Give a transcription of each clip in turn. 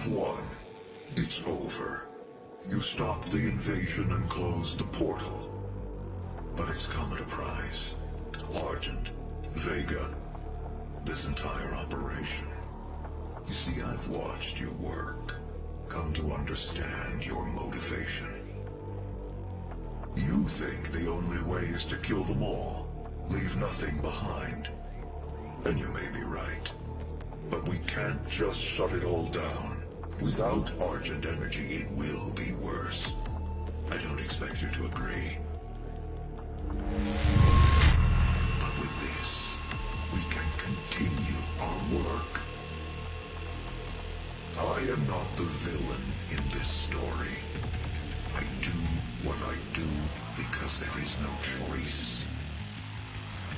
won. It's over. You stopped the invasion and closed the portal. But it's come at a price. Argent, Vega, this entire operation. You see, I've watched your work. Come to understand your motivation. You think the only way is to kill them all, leave nothing behind. And you may be right. But we can't just shut it all down. Without Argent energy, it will be worse. I don't expect you to agree. But with this, we can continue our work. I am not the villain in this story. I do what I do because there is no choice.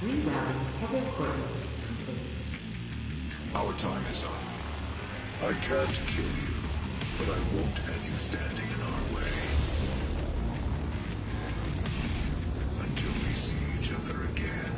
Rerouting tether coordinates complete. Our time is up. I can't kill you, but I won't have you standing in our way. Until we see each other again.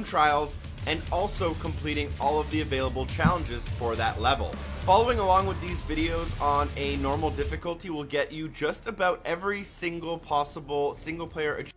Trials and also completing all of the available challenges for that level. Following along with these videos on a normal difficulty will get you just about every single possible single player achievement.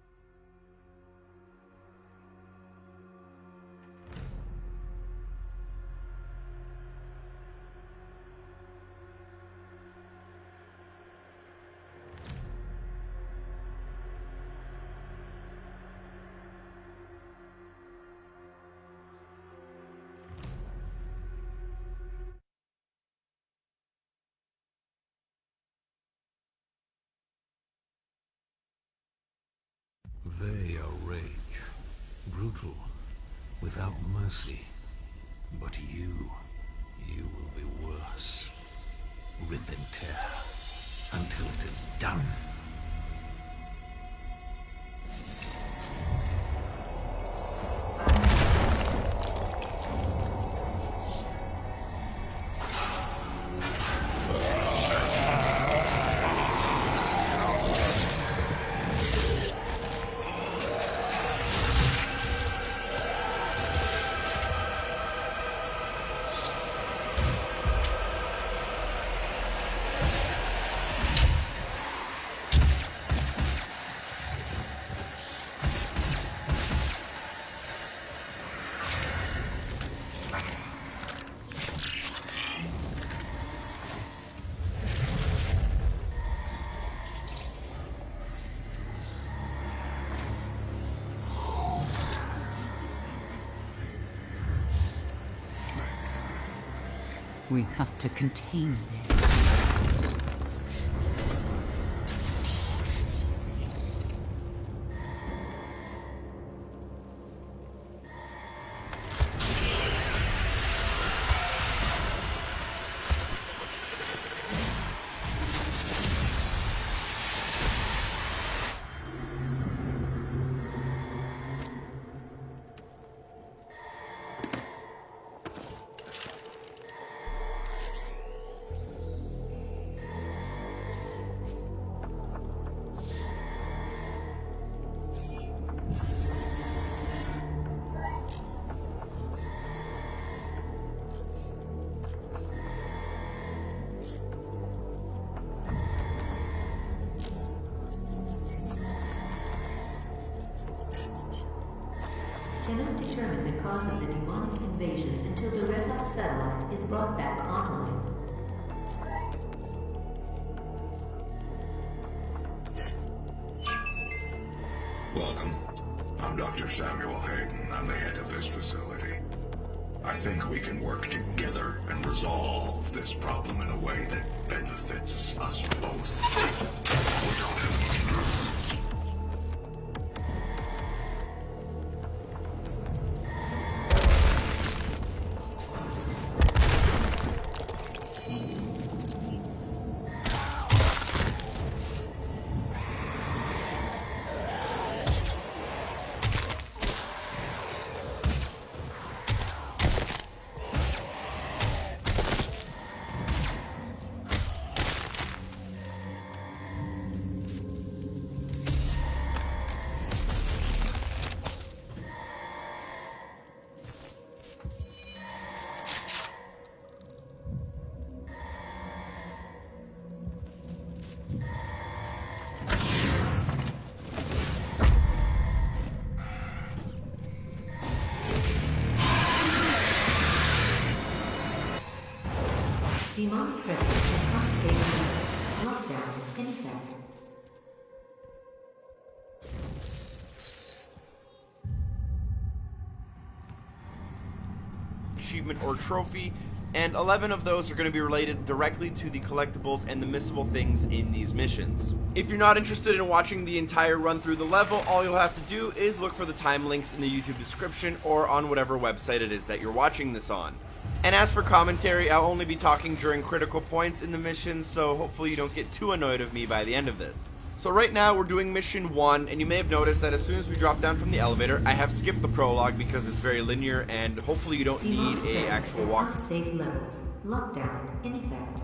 They are rage, brutal, without mercy. But you will be worse. Rip and tear, until it is done. We have to contain this. Cannot determine the cause of the demonic invasion until the Rezop satellite is brought back online. Welcome. I'm Dr. Samuel Hayden. I'm the head of this facility. I think we can work together and resolve this problem in a way that benefits us both. We don't have much time. Demonic presence cannot save you. Lockdown in effect. Achievement or trophy, and 11 of those are going to be related directly to the collectibles and the missable things in these missions. If you're not interested in watching the entire run through the level, all you'll have to do is look for the time links in the YouTube description or on whatever website it is that you're watching this on. And as for commentary, I'll only be talking during critical points in the mission, so hopefully you don't get too annoyed of me by the end of this. So right now we're doing mission 1, and you may have noticed that as soon as we drop down from the elevator, I have skipped the prologue because it's very linear, and hopefully you don't need a actual walk. Safe levels. Lockdown in effect.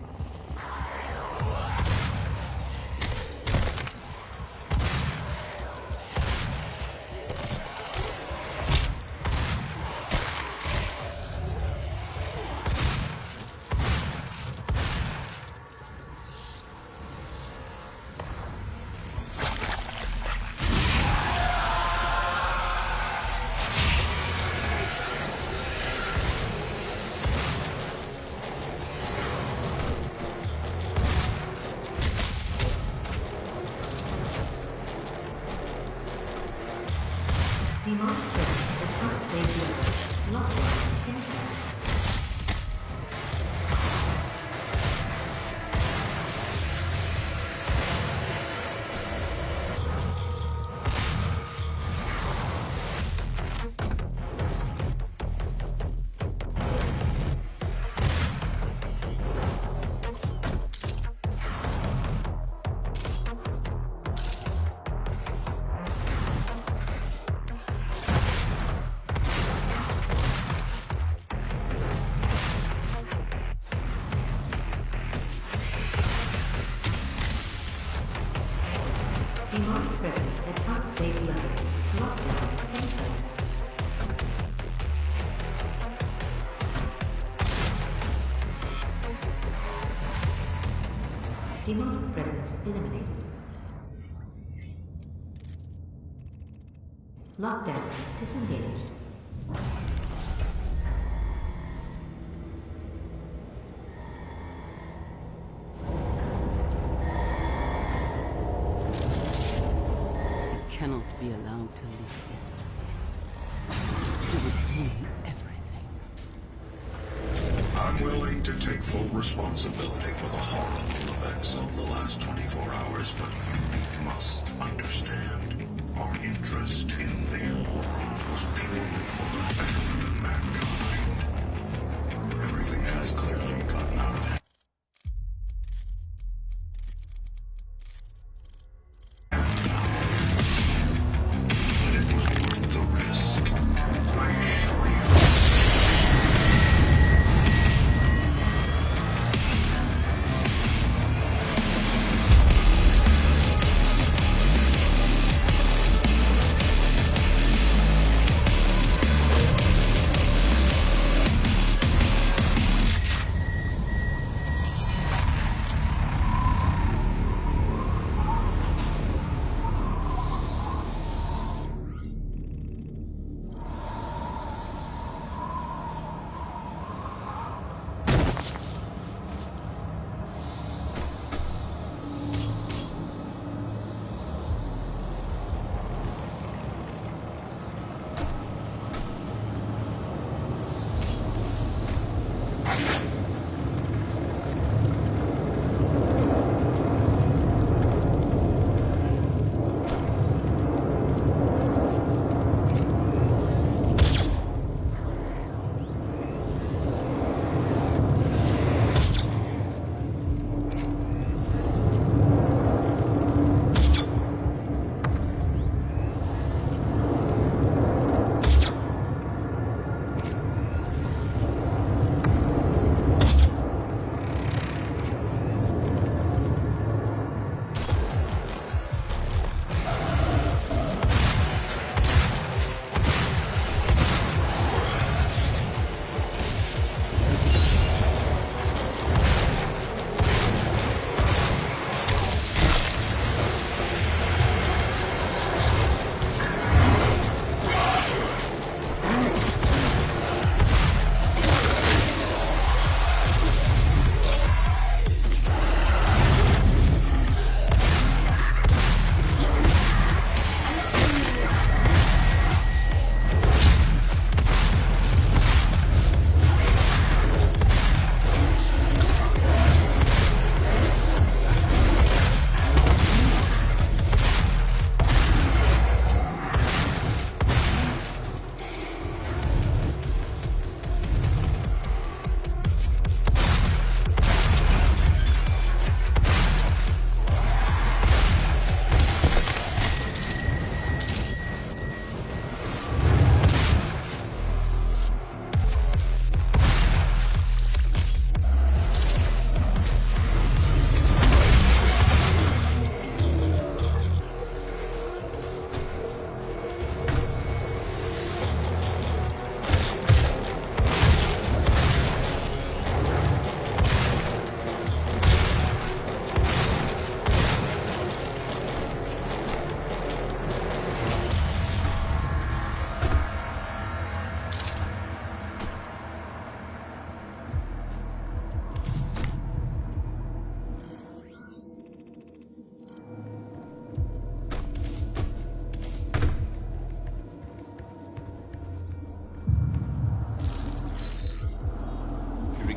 Demonic presence cannot save you. Lockdown in effect. presence at unsafe levels. Lockdown in effect. Demonic presence eliminated. Lockdown disengaged. Cannot be allowed to leave this place. It would ruin everything. I'm willing to take full responsibility for the horrible events of the last 24 hours, but you must understand. Our interest in their world was purely for the betterment of mankind. Everything has clearly gotten out of hand. But it was worth the risk, I assure you.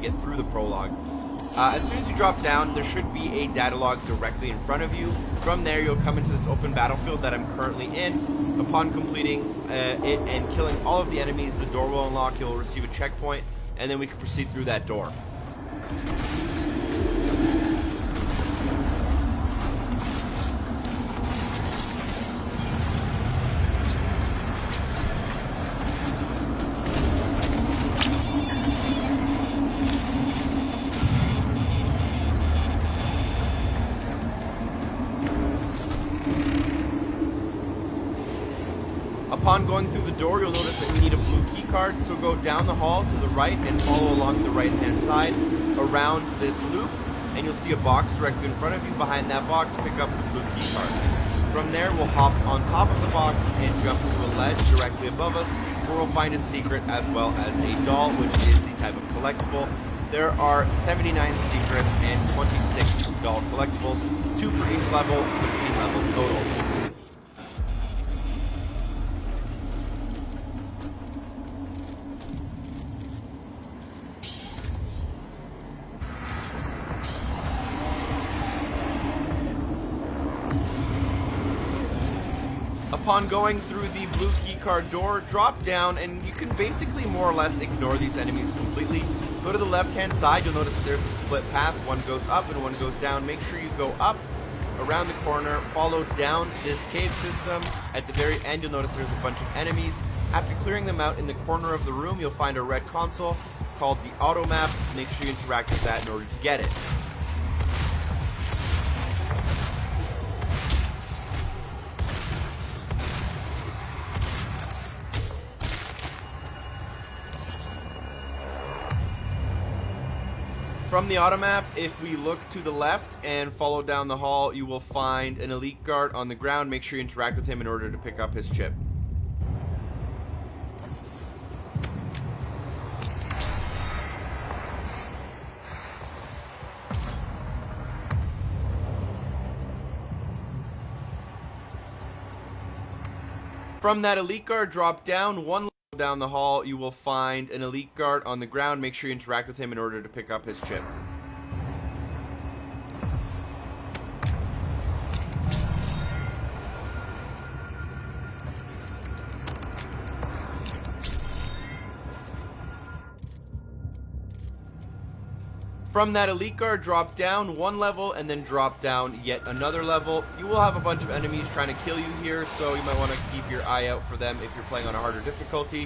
Get through the prologue. As soon as you drop down, there should be a data log directly in front of you. From there, you'll come into this open battlefield that I'm currently in. Upon completing it and killing all of the enemies, the door will unlock, you'll receive a checkpoint, and then we can proceed through that door. Upon going through the door, you'll notice that you need a blue key card, so go down the hall to the right and follow along the right-hand side around this loop, and you'll see a box directly in front of you. Behind that box, pick up the blue key card. From there, we'll hop on top of the box and jump to a ledge directly above us, where we'll find a secret as well as a doll, which is the type of collectible. There are 79 secrets and 26 doll collectibles, 2 for each level, 15 levels total. Upon going through the blue keycard door, drop down, and you can basically more or less ignore these enemies completely. Go to the left-hand side, you'll notice that there's a split path. One goes up and one goes down. Make sure you go up, around the corner, follow down this cave system. At the very end, you'll notice there's a bunch of enemies. After clearing them out in the corner of the room, you'll find a red console called the auto map. Make sure you interact with that in order to get it. From the automap, if we look to the left and follow down the hall, you will find an elite guard on the ground. Make sure you interact with him in order to pick up his chip. From that elite guard, drop down one level down the hall, you will find an elite guard on the ground. Make sure you interact with him in order to pick up his chip. From that elite guard, drop down one level and then drop down yet another level. You will have a bunch of enemies trying to kill you here, so you might want to keep your eye out for them if you're playing on a harder difficulty.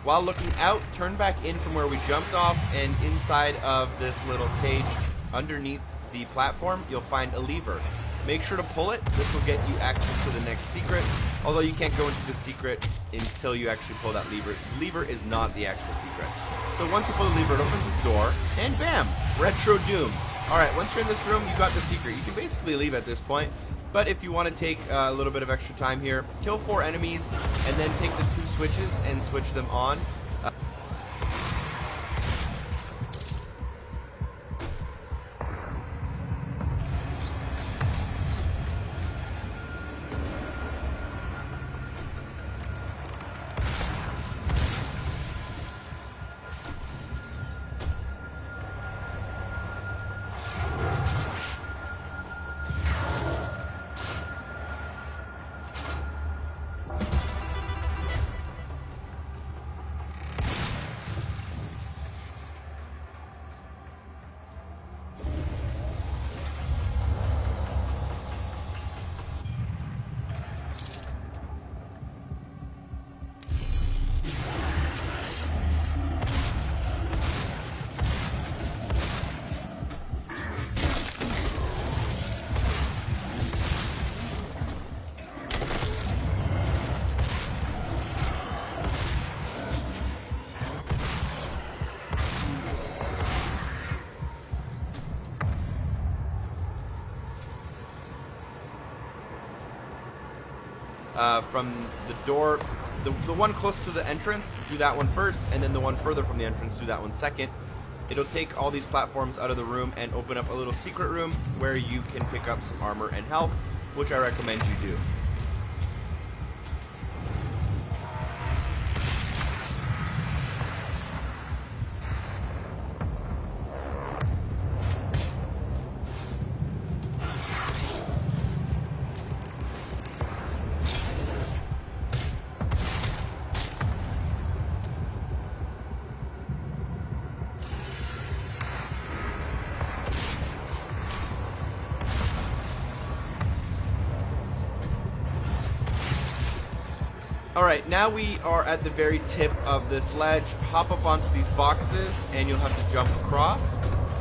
While looking out, turn back in from where we jumped off, and inside of this little cage underneath the platform, you'll find a lever. Make sure to pull it. This will get you access to the next secret, although you can't go into the secret until you actually pull that lever. The lever is not the actual secret. So once you pull the lever, it opens this door, and bam! Retro Doom. Alright, once you're in this room, you got the secret. You can basically leave at this point, but if you want to take a little bit of extra time here, kill 4 enemies, and then take the 2 switches and switch them on. From the door, the one close to the entrance, do that one first, and then the one further from the entrance, do that one second. It'll take all these platforms out of the room and open up a little secret room where you can pick up some armor and health, which I recommend you do. Alright, now we are at the very tip of this ledge. Hop up onto these boxes and you'll have to jump across.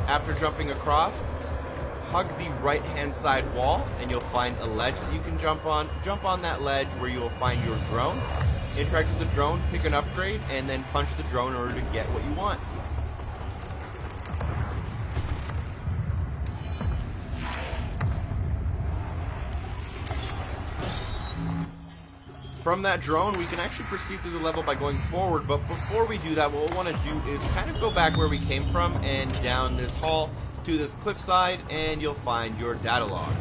After jumping across, hug the right hand side wall and you'll find a ledge that you can jump on. Jump on that ledge where you will find your drone. Interact with the drone, pick an upgrade, and then punch the drone in order to get what you want. From that drone, we can actually proceed through the level by going forward, but before we do that, what we'll want to do is kind of go back where we came from and down this hall to this cliffside, and you'll find your data log.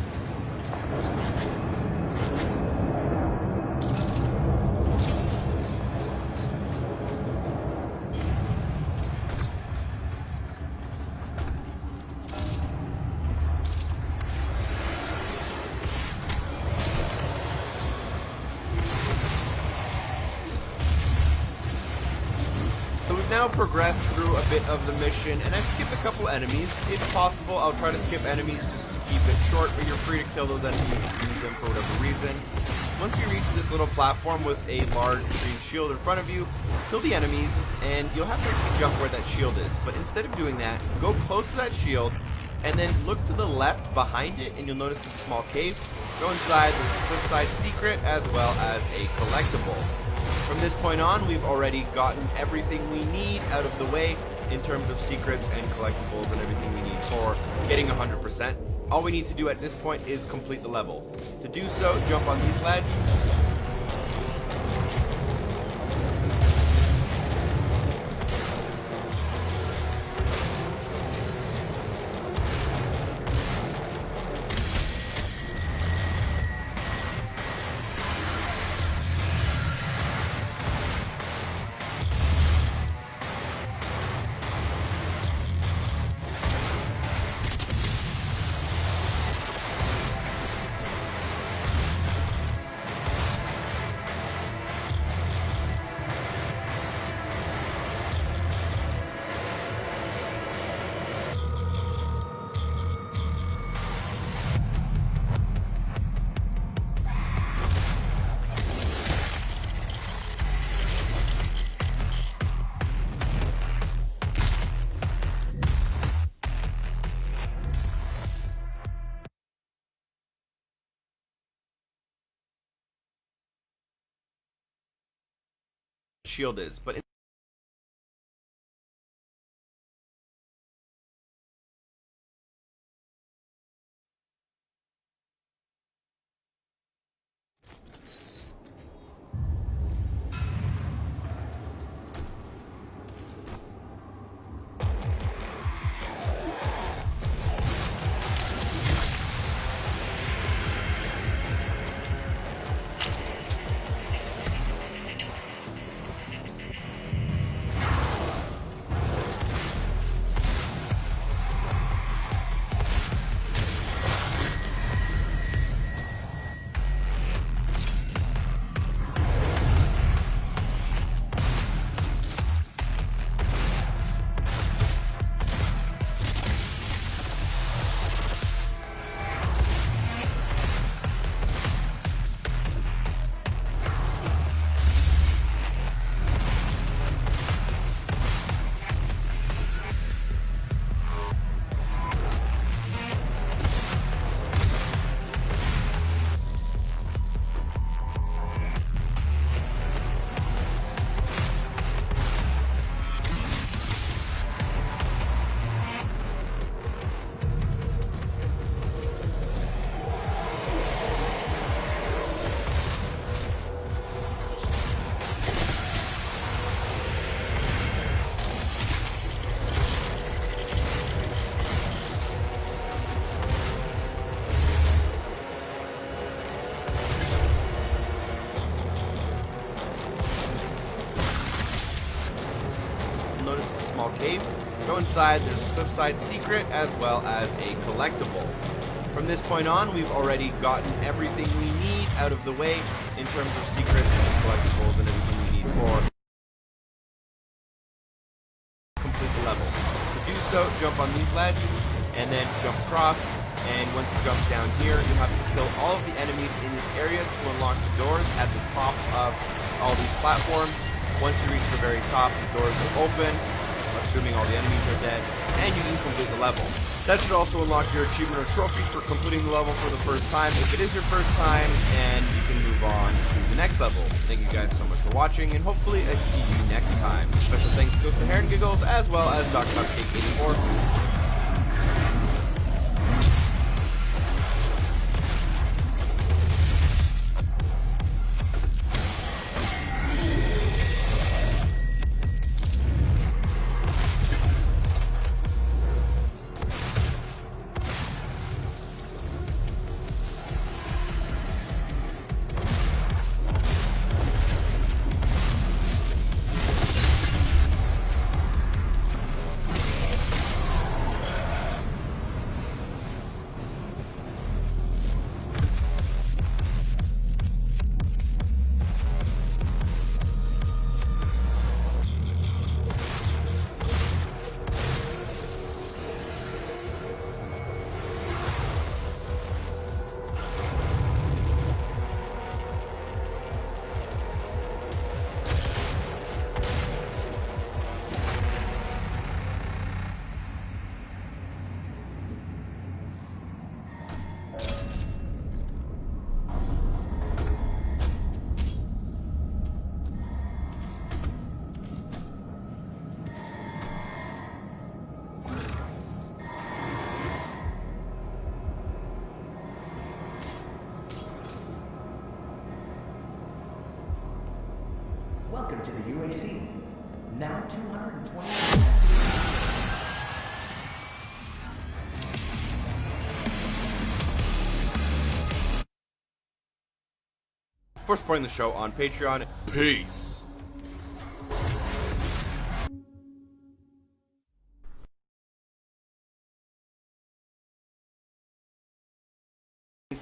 So we've now progressed through a bit of the mission, and I've skipped a couple enemies. If possible, I'll try to skip enemies just to keep it short, but you're free to kill those enemies if you use them for whatever reason. Once you reach this little platform with a large green shield in front of you, kill the enemies, and you'll have to actually jump where that shield is. But instead of doing that, go close to that shield, and then look to the left behind it, and you'll notice a small cave. Go inside, there's a cliffside secret, as well as a collectible. From this point on, we've already gotten everything we need out of the way in terms of secrets and collectibles and everything we need for getting 100%. All we need to do at this point is complete the level. To do so, jump on these ledge. Shield is, but cave. Go inside, there's a cliffside secret as well as a collectible. From this point on, we've already gotten everything we need out of the way in terms of secrets and collectibles and everything we need for complete the level. To do so, jump on these ledge and then jump across, and once you jump down here, you have to kill all of the enemies in this area to unlock the doors at the top of all these platforms. Once you reach the very top, the doors will open, assuming all the enemies are dead, and you can complete the level. That should also unlock your achievement or trophy for completing the level for the first time if it is your first time, and you can move on to the next level. Thank you guys so much for watching, and hopefully I see you next time. Special thanks goes to Hair and Giggles as well as Dr. Cupcake 84. Welcome to the UAC. Now 220. For supporting the show on Patreon, peace.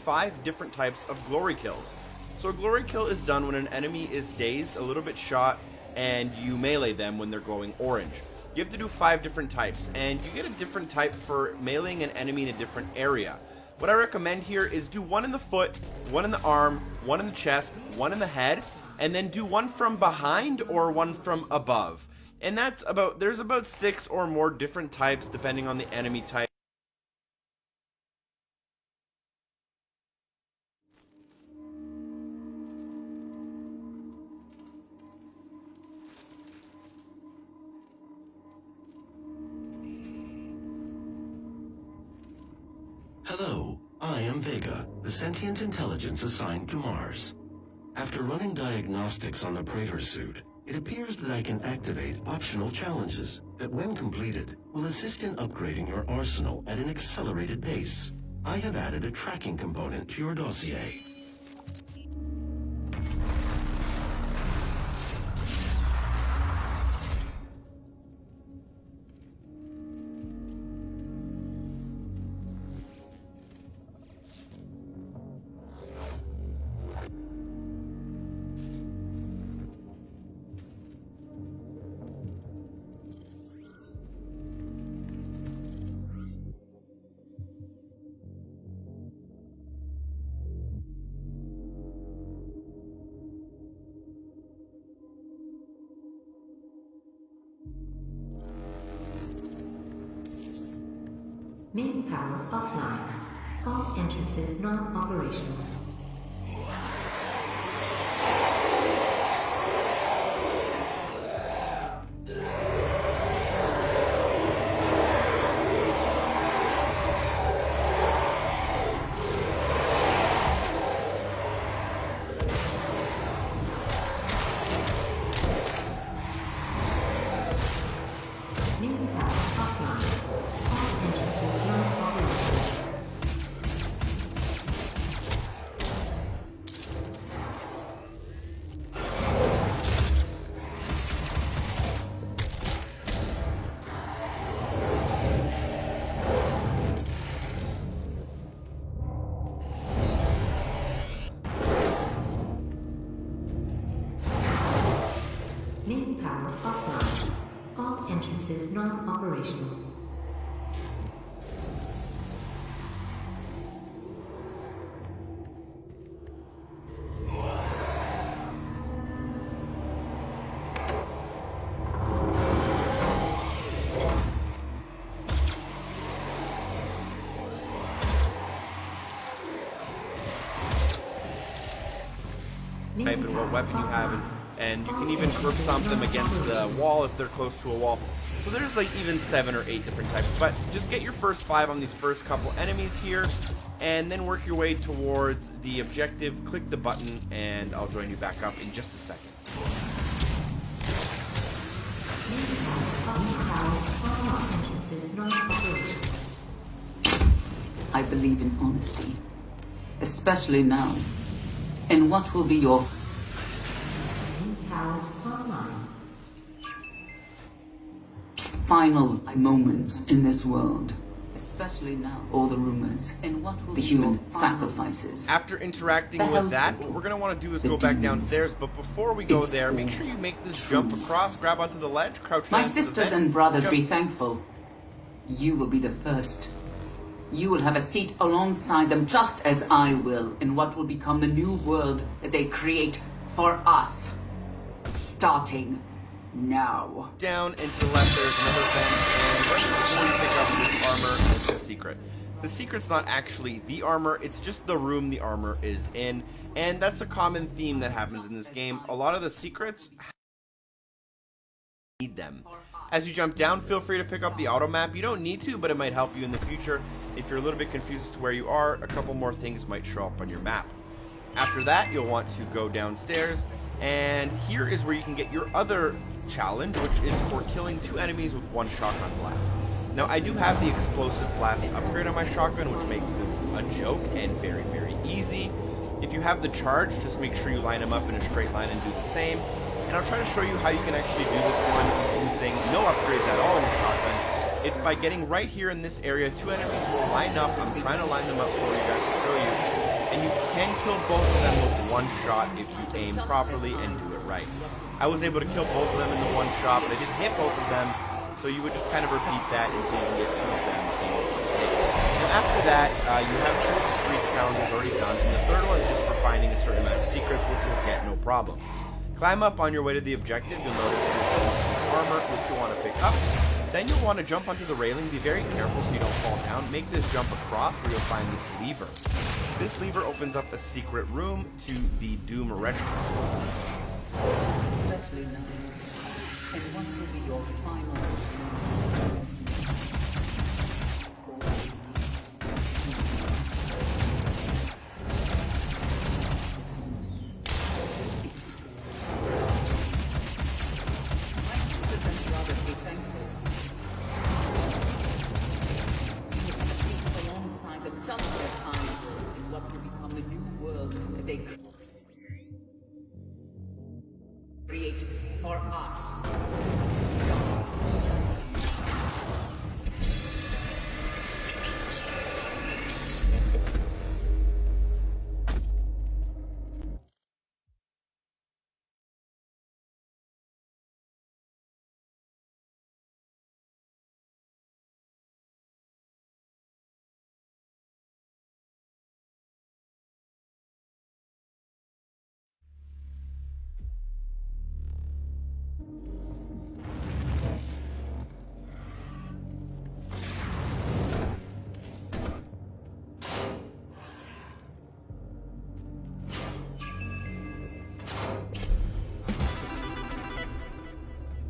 Five different types of glory kills. So a glory kill is done when an enemy is dazed, a little bit shot, and you melee them when they're glowing orange. You have to do 5 different types, and you get a different type for meleeing an enemy in a different area. What I recommend here is do 1 in the foot, 1 in the arm, 1 in the chest, 1 in the head, and then do 1 from behind or 1 from above. And there's about 6 or more different types depending on the enemy type. Hello, I am Vega, the sentient intelligence assigned to Mars. After running diagnostics on the Praetor suit, it appears that I can activate optional challenges that, when completed, will assist in upgrading your arsenal at an accelerated pace. I have added a tracking component to your dossier. Main power offline. All entrances non-operational. Main power offline. All entrances non-operational. Main power offline. All entrances non-operational. type and what weapon you have, and you can even curb stomp them against the wall if they're close to a wall. So there's like even 7 or 8 different types, but just get your first 5 on these first couple enemies here, and then work your way towards the objective. Click the button, and I'll join you back up in just a second. I believe in honesty, especially now. And what will be your final moments in this world? Especially now. All the rumors and what will the human sacrifices. After interacting with that, what we're going to want to do is go back downstairs, but before we go there, make sure you make this jump across, grab onto the ledge, crouch down My to the sisters vent, and brothers, jump. be thankful. You will be the first. You will have a seat alongside them, just as I will, in what will become the new world that they create for us. Starting now. Down and to the left, there's another vent, and right before you pick up this armor, it's a secret. The secret's not actually the armor, it's just the room the armor is in, and that's a common theme that happens in this game. A lot of the secrets need them. As you jump down, feel free to pick up the auto map. You don't need to, but it might help you in the future. If you're a little bit confused as to where you are, a couple more things might show up on your map. After that, you'll want to go downstairs, and here is where you can get your other challenge, which is for killing 2 enemies with 1 shotgun blast. Now, I do have the explosive blast upgrade on my shotgun, which makes this a joke and very, very easy. If you have the charge, just make sure you line them up in a straight line and do the same. And I'll try to show you how you can actually do this one using no upgrades at all in your shotgun. It's by getting right here in this area. 2 enemies will line up. I'm trying to line them up for you guys to show you. And you can kill both of them with 1 shot if you aim properly and do it right. I was able to kill both of them in the 1 shot, but I didn't hit both of them. So you would just kind of repeat that until you can get 2 of them in 1 hit. And after that, you have 2 discrete challenges already done. And the 3rd one is just for finding a certain amount of secrets, which you'll get no problem. Climb up on your way to the objective. You'll notice there's armor, which you'll want to pick up. Then you'll want to jump onto the railing. Be very careful so you don't fall down. Make this jump across where you'll find this lever. This lever opens up a secret room to the Doom Retro. Especially now. And what will be your final create for us.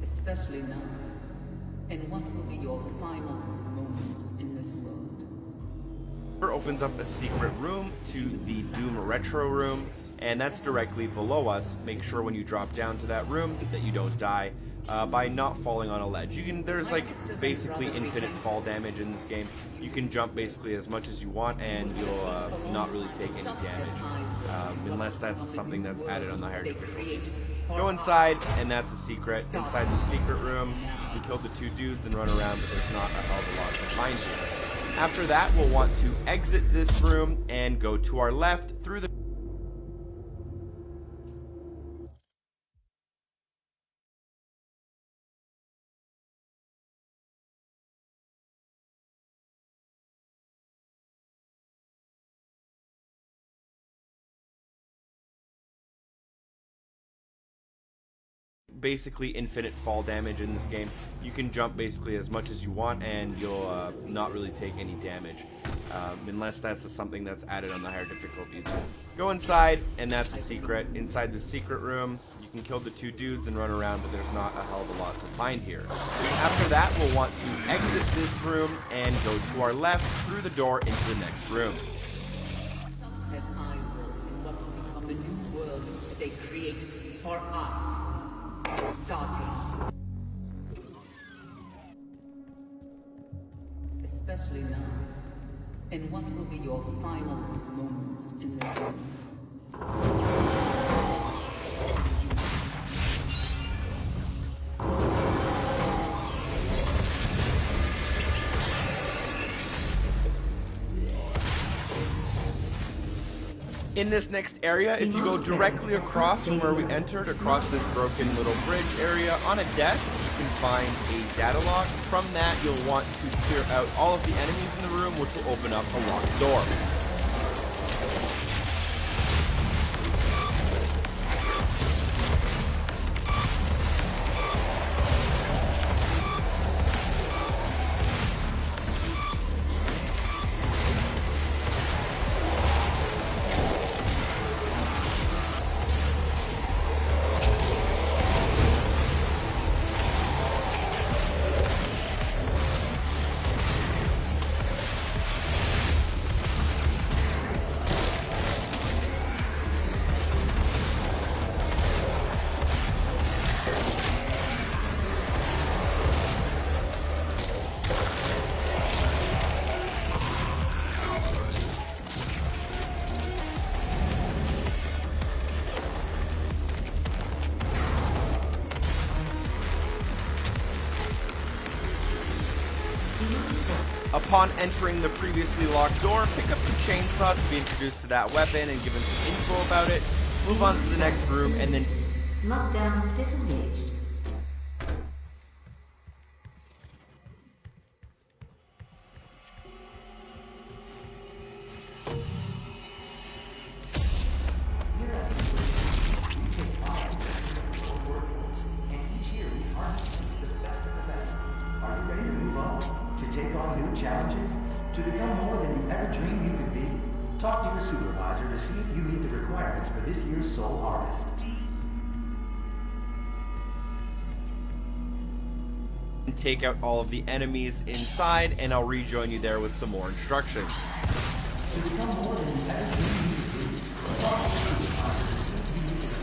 Especially now. And what will be your final moments in this world? Opens up a secret room to the Doom Retro room, and that's directly below us. Make sure when you drop down to that room that you don't die by not falling on a ledge. There's like basically infinite fall damage in this game. You can jump basically as much as you want, and you'll not really take any damage unless that's something that's added on the higher difficulty. Go inside, and that's a secret. Inside the secret room, you kill the 2 dudes and run around, but there's not a hell of a lot to find here. After that, we'll want to exit this room and go to our left through the basically infinite fall damage in this game. You can jump basically as much as you want, and you'll not really take any damage. unless that's something that's added on the higher difficulties. Go inside, and that's the secret. Inside the secret room, you can kill the 2 dudes and run around, but there's not a hell of a lot to find here. After that, we'll want to exit this room and go to our left through the door into the next room. As I will in what will become the new world that they create for us. Starting. Especially now, in what will be your final moments in this room. In this next area, if you go directly across from where we entered, across this broken little bridge area, on a desk, you can find a data log. From that, you'll want to clear out all of the enemies in the room, which will open up a locked door. Upon entering the previously locked door, pick up the chainsaw to be introduced to that weapon and given some info about it. Move on to the next room and then... Lockdown disengaged. Here at the UAC, we take pride in our workforce, and each year we harness the best of the best. Are you ready to move up? To take on new challenges? To become more than you ever dreamed you could be? Talk to your supervisor to see if you meet the requirements for this year's Soul Harvest. Take out all of the enemies inside, and I'll rejoin you there with some more instructions. To become more than you ever dreamed you could be, talk to your supervisor to see if you meet the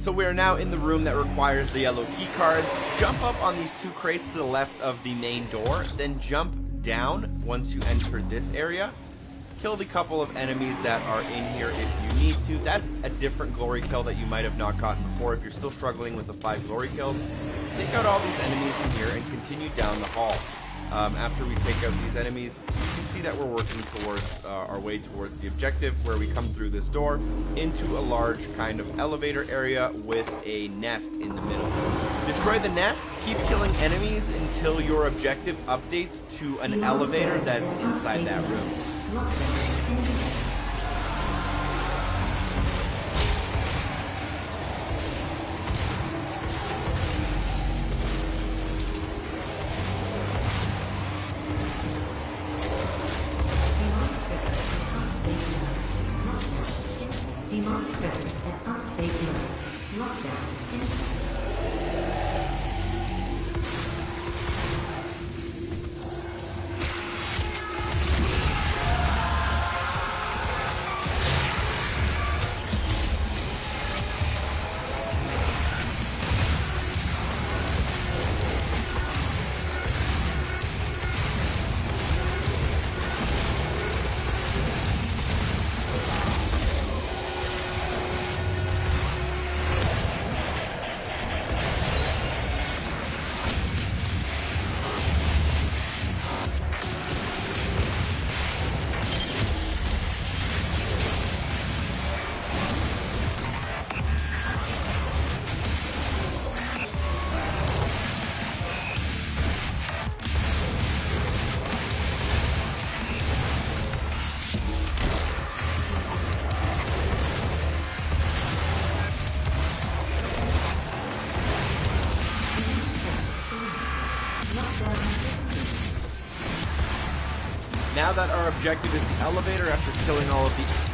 So we are now in the room that requires the yellow key cards. Jump up on these 2 crates to the left of the main door, then jump down once you enter this area. Kill the couple of enemies that are in here if you need to. That's a different glory kill that you might have not gotten before. If you're still struggling with the 5 glory kills, take out all these enemies in here and continue down the hall. After we take out these enemies, you can see that we're working towards our way towards the objective, where we come through this door into a large kind of elevator area with a nest in the middle. Destroy the nest, keep killing enemies until your objective updates to an elevator that's inside that room. Demonic presence at unsafe level. Lockdown. Enter. Now that our objective is the elevator, after killing all of the...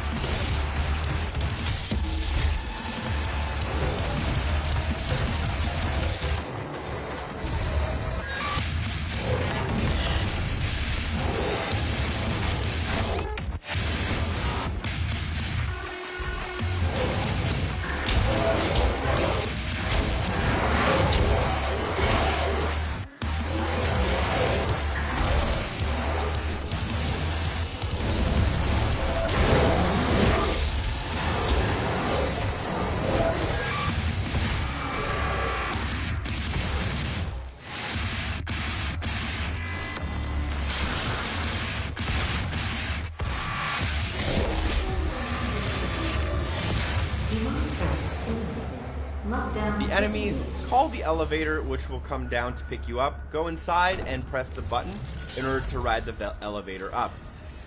The enemies call the elevator, which will come down to pick you up. Go inside and press the button in order to ride the elevator up.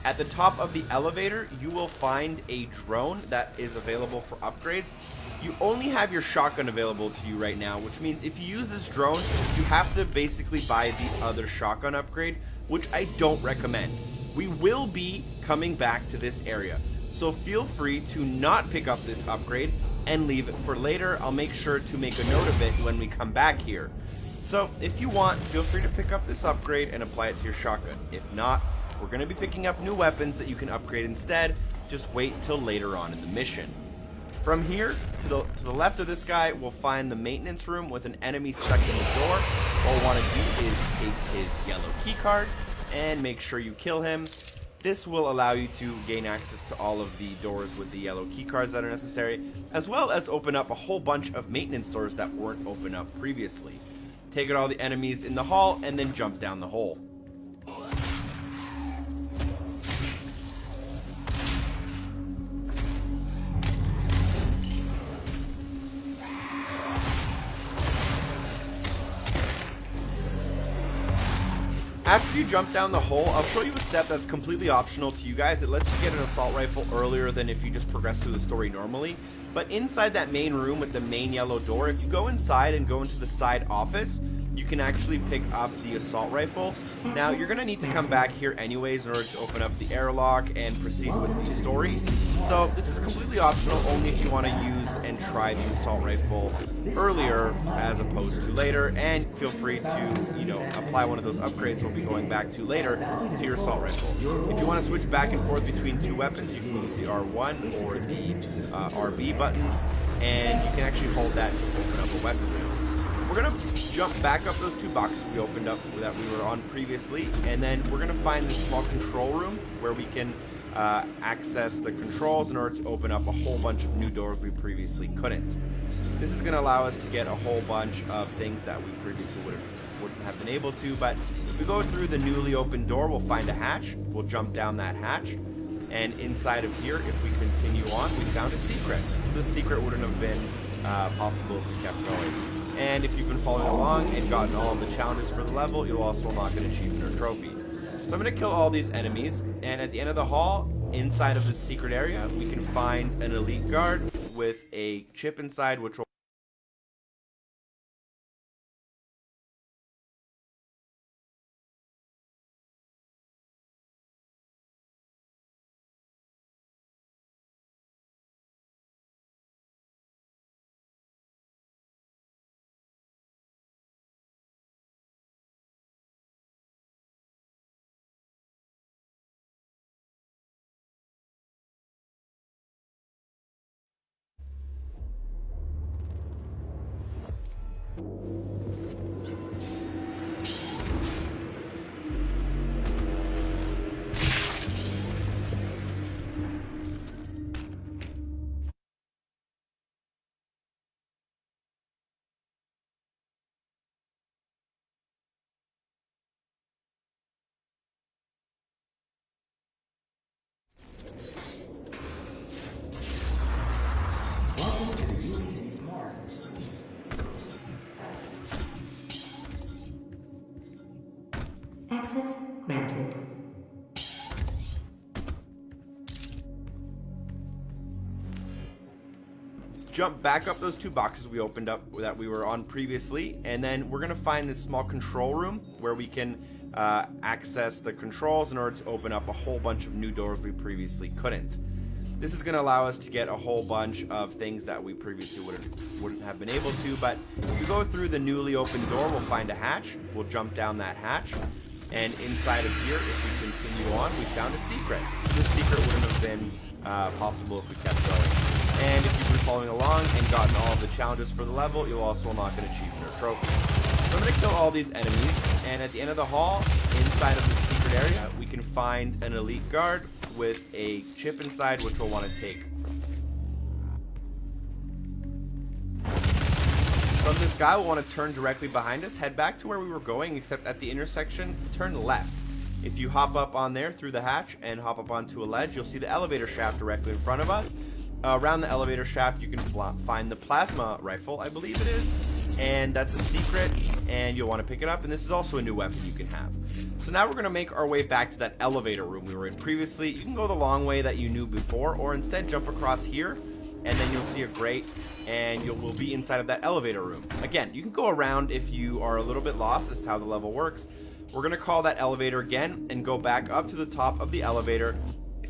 At the top of the elevator, you will find a drone that is available for upgrades. You only have your shotgun available to you right now, which means if you use this drone, you have to basically buy the other shotgun upgrade, which I don't recommend. We will be coming back to this area, so feel free to not pick up this upgrade and leave it for later. I'll make sure to make a note of it when we come back here. So if you want, feel free to pick up this upgrade and apply it to your shotgun. If not, we're going to be picking up new weapons that you can upgrade instead. Just wait till later on in the mission. From here to the left of this guy, we'll find the maintenance room with an enemy stuck in the door. All we want to do is take his yellow key card and make sure you kill him. This will allow you to gain access to all of the doors with the yellow key cards that are necessary, as well as open up a whole bunch of maintenance doors that weren't opened up previously. Take out all the enemies in the hall and then jump down the hole. After you jump down the hole, I'll show you a step that's completely optional to you guys. It lets you get an assault rifle earlier than if you just progress through the story normally. But inside that main room with the main yellow door, if you go inside and go into the side office, you can actually pick up the assault rifle. Now, you're going to need to come back here anyways in order to open up the airlock and proceed with the story. So this is completely optional, only if you want to use and try the assault rifle earlier as opposed to later. And feel free to, apply one of those upgrades we'll be going back to later to your assault rifle. If you want to switch back and forth between two weapons, you can use the R1 or the RB buttons, and you can actually hold that to open up a weapon. We're going to jump back up those two boxes we opened up that we were on previously, and then we're going to find this small control room where we can access the controls in order to open up a whole bunch of new doors we previously couldn't. This is going to allow us to get a whole bunch of things that we previously wouldn't have been able to, but if we go through the newly opened door, we'll find a hatch. We'll jump down that hatch, and inside of here, if we continue on, we found a secret. So this secret wouldn't have been possible if we kept going. And if you've been following along and gotten all of the challenges for the level, you'll also unlock an achievement or trophy. So I'm going to kill all these enemies, and at the end of the hall, inside of this secret area, we can find an elite guard with a chip inside, which will Welcome to the Ulysses Mars. Access granted. jump back up those two boxes we opened up that we were on previously, and then we're going to find this small control room where we can access the controls in order to open up a whole bunch of new doors we previously couldn't. This is going to allow us to get a whole bunch of things that we previously wouldn't have been able to, but if we go through the newly opened door, we'll find a hatch. We'll jump down that hatch, and inside of here, if we continue on, we found a secret. This secret wouldn't have been possible if we kept going. And if you've been following along and gotten all of the challenges for the level, you'll also unlock an achievement or trophy. So I'm going to kill all these enemies, and at the end of the hall, inside of the secret area, we can find an elite guard with a chip inside, which we'll want to take. From this guy, we'll want to turn directly behind us, head back to where we were going, except at the intersection, turn left. If you hop up on there through the hatch and hop up onto a ledge, you'll see the elevator shaft directly in front of us. Around the elevator shaft, you can find the plasma rifle, I believe it is, and that's a secret, and you'll want to pick it up, and this is also a new weapon you can have. So now we're going to make our way back to that elevator room we were in previously. You can go the long way that you knew before, or instead jump across here, and then you'll see a grate, and you will be inside of that elevator room. Again, you can go around if you are a little bit lost as to how the level works. We're going to call that elevator again, and go back up to the top of the elevator.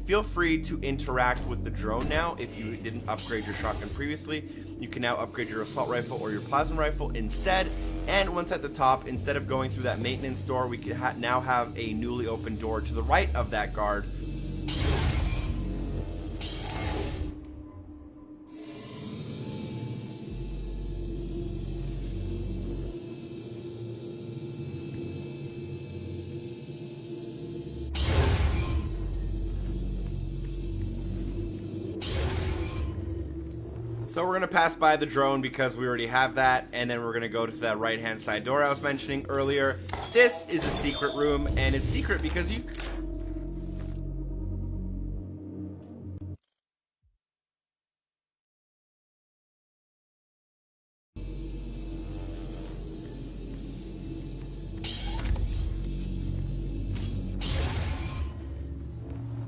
Feel free to interact with the drone now. If you didn't upgrade your shotgun previously, you can now upgrade your assault rifle or your plasma rifle instead. And once at the top, instead of going through that maintenance door, we can now have a newly opened door to the right of that guard. So we're going to pass by the drone because we already have that, and then we're going to go to that right-hand side door I was mentioning earlier. This is a secret room, and it's secret because you...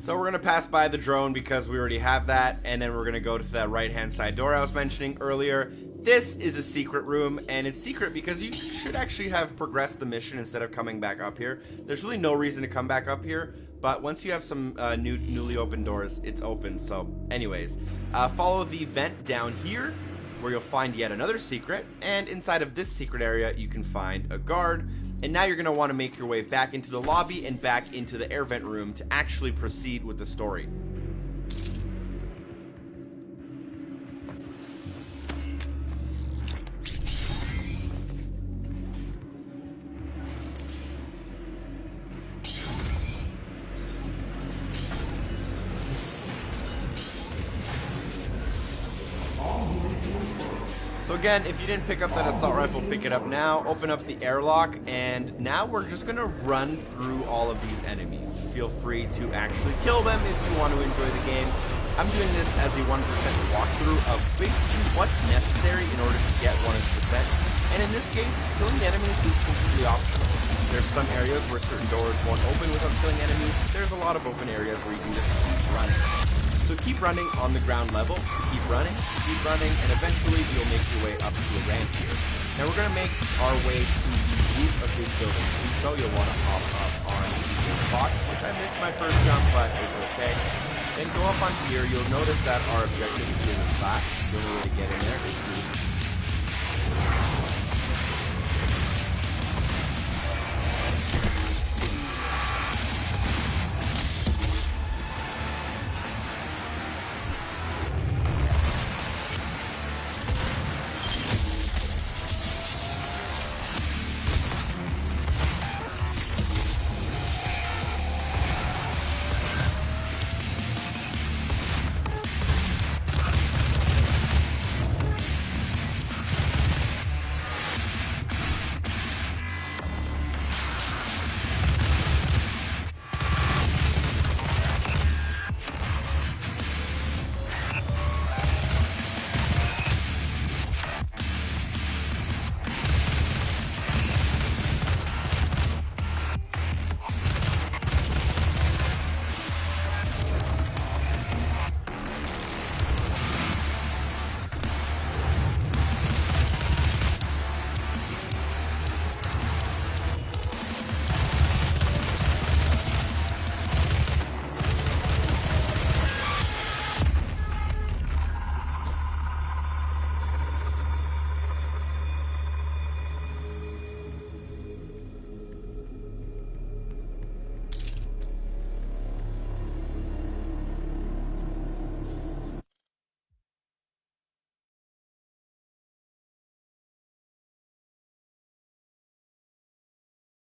So we're going to pass by the drone because we already have that, and then we're going to go to that right-hand side door I was mentioning earlier. This is a secret room, and it's secret because you should actually have progressed the mission instead of coming back up here. There's really no reason to come back up here, but once you have some newly opened doors, it's open. So anyways, follow the vent down here, where you'll find yet another secret, and inside of this secret area, you can find a guard. And now you're going to want to make your way back into the lobby and back into the air vent room to actually proceed with the story. So again, if you didn't pick up that assault rifle, pick it up now. Open up the airlock, and now we're just going to run through all of these enemies. Feel free to actually kill them if you want to enjoy the game. I'm doing this as a 1% walkthrough of basically what's necessary in order to get 100%. And in this case, killing the enemies is completely optional. There's some areas where certain doors won't open without killing enemies. There's a lot of open areas where you can just keep running. So keep running on the ground level, keep running, and eventually you'll make your way up to a ramp here. Now we're going to make our way to the roof of this building. So you'll want to hop up on this box, which I missed my first jump, but it's okay. Then go up onto here. You'll notice that our objective is really fast. The only way to get in there is through.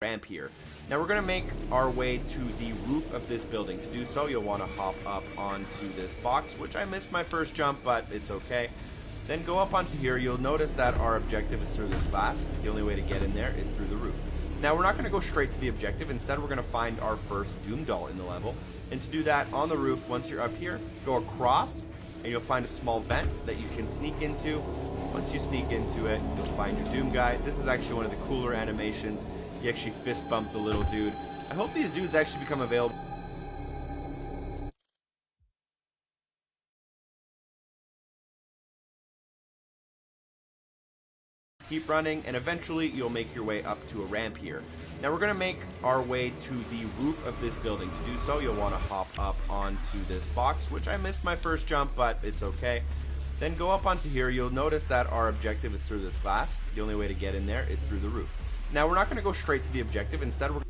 ramp here. Now we're going to make our way to the roof of this building. To do so, you'll want to hop up onto this box, which I missed my first jump, but it's okay. Then go up onto here. You'll notice that our objective is through this glass. The only way to get in there is through the roof. Now we're not going to go straight to the objective. Instead, we're going to find our first Doom doll in the level. And to do that, on the roof, once you're up here, go across, and you'll find a small vent that you can sneak into. Once you sneak into it, you'll find your Doom guy. This is actually one of the cooler animations. You actually fist bump the little dude. I hope these dudes actually become available. Keep running, and eventually you'll make your way up to a ramp here. Now we're going to make our way to the roof of this building. To do so, you'll want to hop up onto this box, which I missed my first jump, but it's okay. Then go up onto here. You'll notice that our objective is through this glass. The only way to get in there is through the roof. Now we're not going to go straight to the objective. Instead, we're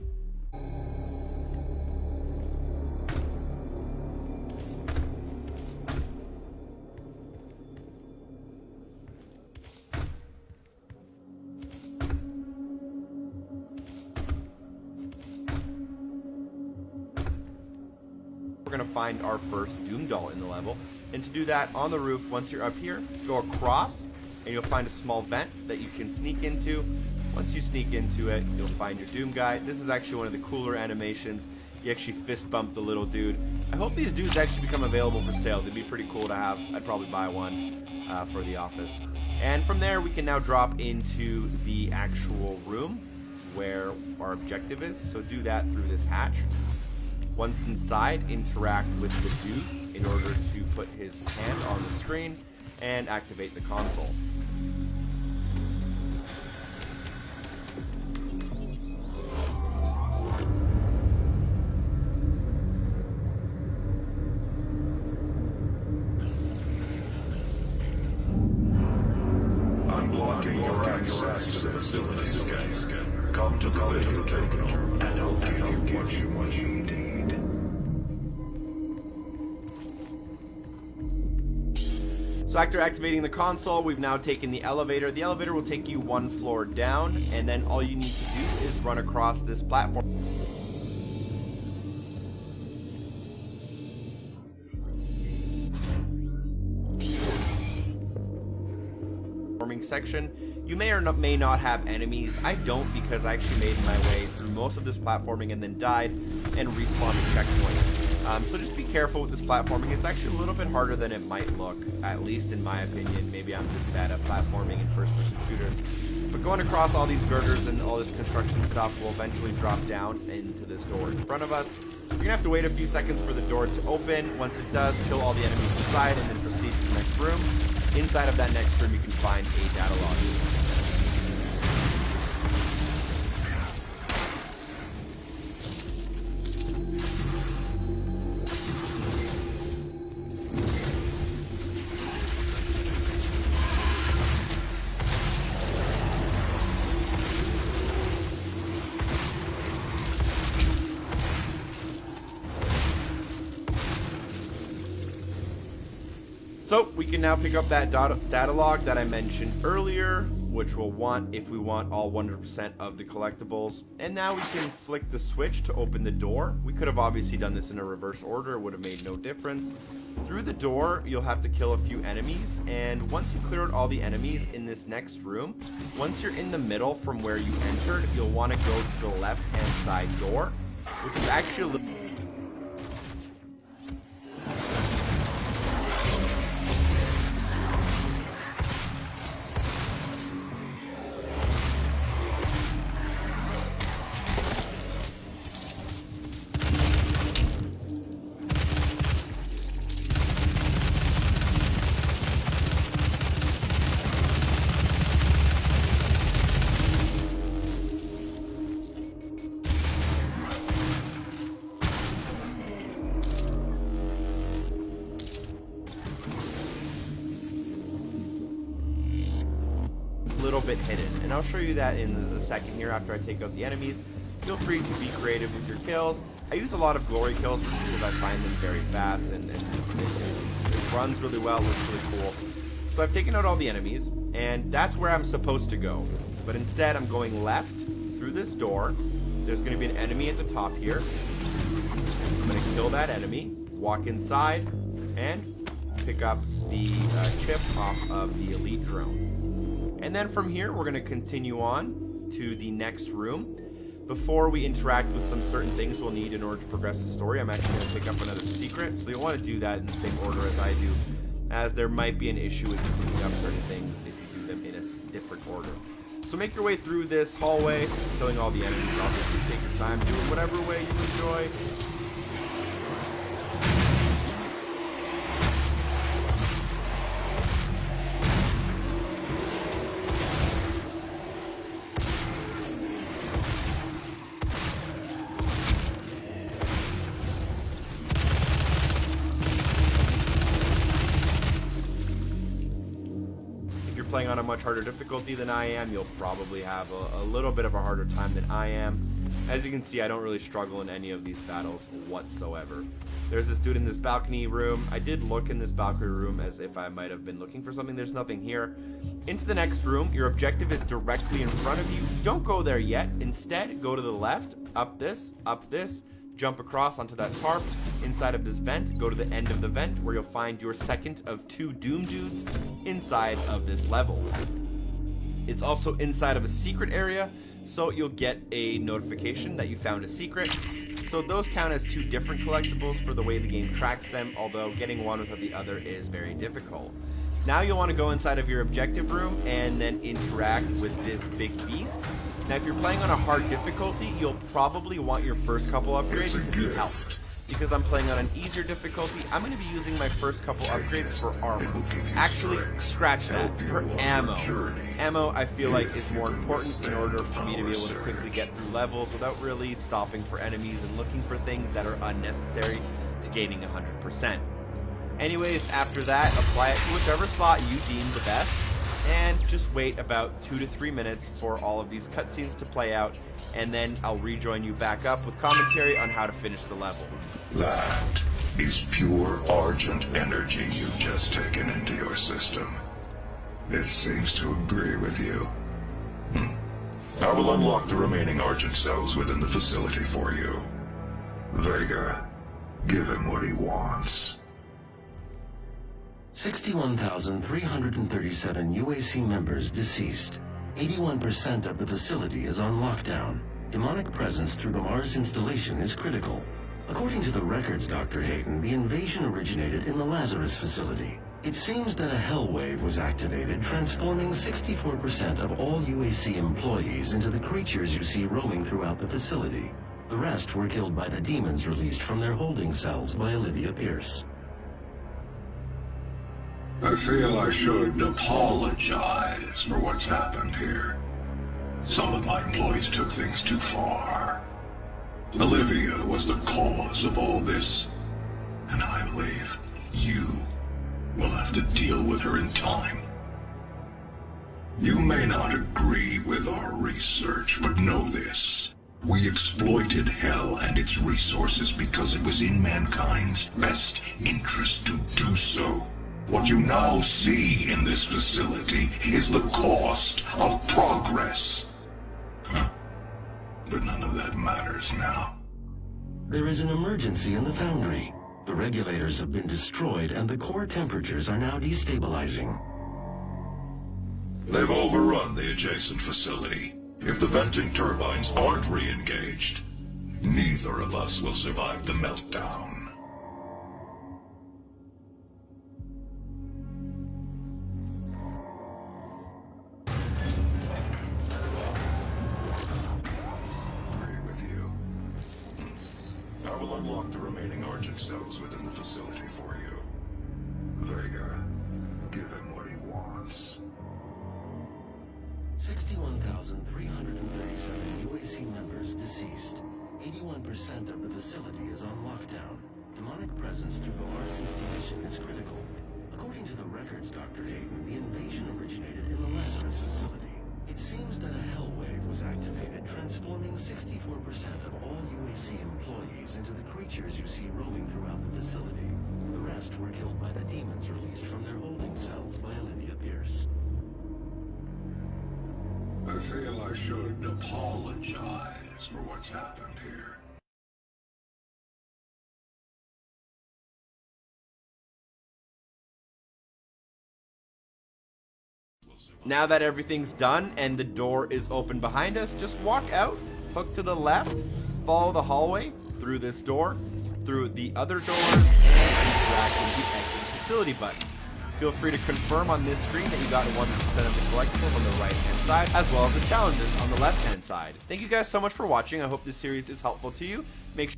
going to find our first Doom doll in the level. And to do that, on the roof, once you're up here, go across, and you'll find a small vent that you can sneak into. Once you sneak into it, you'll find your Doom guy. This is actually one of the cooler animations. You actually fist bump the little dude. I hope these dudes actually become available for sale. They'd be pretty cool to have. I'd probably buy one for the office. And from there, we can now drop into the actual room where our objective is. So do that through this hatch. Once inside, interact with the dude in order to put his hand on the screen and activate the console. Unblocking your access to the facility scanner. Come to the Vega terminal, and I'll give you what you need. So after activating the console, we've now taken the elevator. The elevator will take you one floor down, and then all you need to do is run across this platform. Section. You may or may not have enemies. I don't, because I actually made my way through most of this platforming and then died and respawned at checkpoint. So just be careful with this platforming. It's actually a little bit harder than it might look, at least in my opinion. Maybe I'm just bad at platforming and first-person shooters. But going across all these girders and all this construction stuff will eventually drop down into this door in front of us. You're gonna have to wait a few seconds for the door to open. Once it does, kill all the enemies inside and then proceed to the next room. Inside of that next room, you can find a data log. So we can now pick up that data log that I mentioned earlier, which we'll want if we want all 100% of the collectibles. And now we can flick the switch to open the door. We could have obviously done this in a reverse order, it would have made no difference. Through the door, you'll have to kill a few enemies, and once you clear out all the enemies in this next room, once you're in the middle from where you entered, you'll want to go to the left-hand side door, which is actually little bit hidden, and I'll show you that in a second here after I take out the enemies. Feel free to be creative with your kills. I use a lot of glory kills because I find them very fast and it runs really well, looks really cool. So I've taken out all the enemies, and that's where I'm supposed to go. But instead I'm going left through this door, there's going to be an enemy at the top here. I'm going to kill that enemy, walk inside, and pick up the chip off of the elite drone. And then from here, we're going to continue on to the next room. Before we interact with some certain things we'll need in order to progress the story, I'm actually going to pick up another secret. So you'll want to do that in the same order as I do, as there might be an issue with picking up certain things if you do them in a different order. So make your way through this hallway, killing all the enemies. Obviously, take your time, do it whatever way you enjoy. Playing on a much harder difficulty than I am, you'll probably have a little bit of a harder time than I am. As you can see, I don't really struggle in any of these battles whatsoever. There's this dude in this balcony room. I did look in this balcony room as if I might have been looking for something. There's nothing here. Into the next room. Your objective is directly in front of you. Don't go there yet. Instead, go to the left, up this, jump across onto that tarp. Inside of this vent, go to the end of the vent where you'll find your second of 2 Doom dudes inside of this level. It's also inside of a secret area, so you'll get a notification that you found a secret. So those count as 2 different collectibles for the way the game tracks them, although getting one without the other is very difficult. Now you'll want to go inside of your objective room and then interact with this big beast. Now, if you're playing on a hard difficulty, you'll probably want your first couple upgrades to be health. Because I'm playing on an easier difficulty, I'm going to be using my first couple upgrades for armor. Actually, scratch that, for ammo. Ammo, I feel like, is more important in order for me to be able to quickly get through levels without really stopping for enemies and looking for things that are unnecessary to gaining 100%. Anyways, after that, apply it to whichever spot you deem the best, and just wait about 2 to 3 minutes for all of these cutscenes to play out, and then I'll rejoin you back up with commentary on how to finish the level. That is pure Argent energy you've just taken into your system. It seems to agree with you. I will unlock the remaining Argent cells within the facility for you. Vega, give him what he wants. 61,337 UAC members deceased. 81% of the facility is on lockdown. Demonic presence through the Mars installation is critical. According to the records, Dr. Hayden, the invasion originated in the Lazarus facility. It seems that a hell wave was activated, transforming 64% of all UAC employees into the creatures you see roaming throughout the facility. The rest were killed by the demons released from their holding cells by Olivia Pierce. I feel I should apologize for what's happened here. Some of my employees took things too far. Olivia was the cause of all this, and I believe you will have to deal with her in time. You may not agree with our research, but know this. We exploited Hell and its resources because it was in mankind's best interest to do so. What you now see in this facility is the cost of progress. But none of that matters now. There is an emergency in the foundry. The regulators have been destroyed and the core temperatures are now destabilizing. They've overrun the adjacent facility. If the venting turbines aren't re-engaged, neither of us will survive the meltdown. I will unlock the remaining Argent cells within the facility for you. Vega, give him what he wants. 61,337 UAC members deceased. 81% of the facility is on lockdown. Demonic presence through the Mars installation is critical. According to the records, Dr. Hayden, the invasion originated in the Lazarus facility. It seems that a hell wave was activated, transforming 64% of all UAC employees into the creatures you see roaming throughout the facility. The rest were killed by the demons released from their holding cells by Olivia Pierce. I feel I should apologize apologize for what's happened here. Now that everything's done and the door is open behind us, just walk out, hook to the left, follow the hallway through this door, through the other doors, and interact with the exit facility button. Feel free to confirm on this screen that you got 100% of the collectibles on the right-hand side, as well as the challenges on the left-hand side. Thank you guys so much for watching. I hope this series is helpful to you. Make sure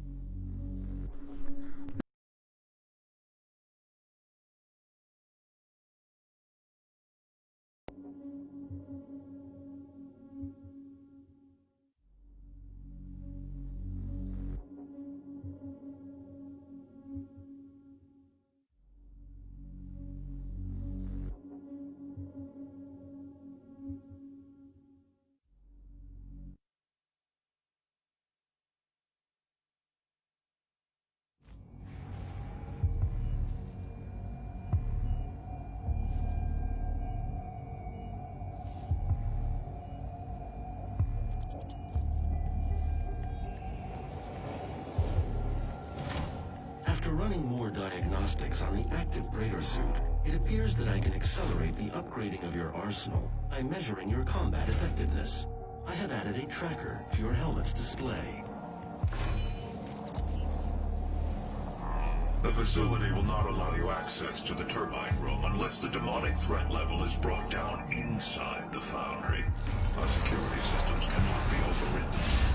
After running more diagnostics on the active Praetor suit, it appears that I can accelerate the upgrading of your arsenal by measuring your combat effectiveness. I have added a tracker to your helmet's display. The facility will not allow you access to the turbine room unless the demonic threat level is brought down inside the foundry. Our security systems cannot be overridden.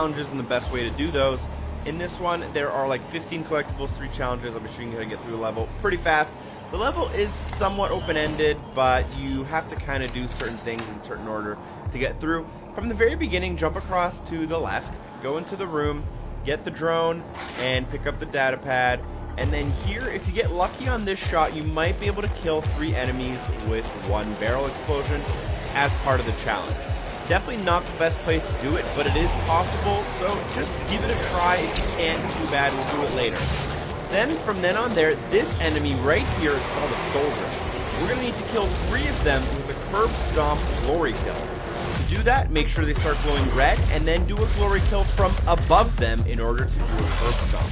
challenges and the best way to do those. In this one, there are like 15 collectibles, 3 challenges. I'll be showing you how to get through the level pretty fast. The level is somewhat open-ended, but you have to kind of do certain things in certain order to get through. From the very beginning, jump across to the left, go into the room, get the drone, and pick up the data pad. And then here, if you get lucky on this shot, you might be able to kill 3 enemies with 1 barrel explosion as part of the challenge. Definitely not the best place to do it, but it is possible, so just give it a try. If you can't, too bad, we'll do it later. Then, from then on there, this enemy right here is called a soldier. We're going to need to kill 3 of them with a curb stomp glory kill. To do that, make sure they start glowing red, and then do a glory kill from above them in order to do a curb stomp.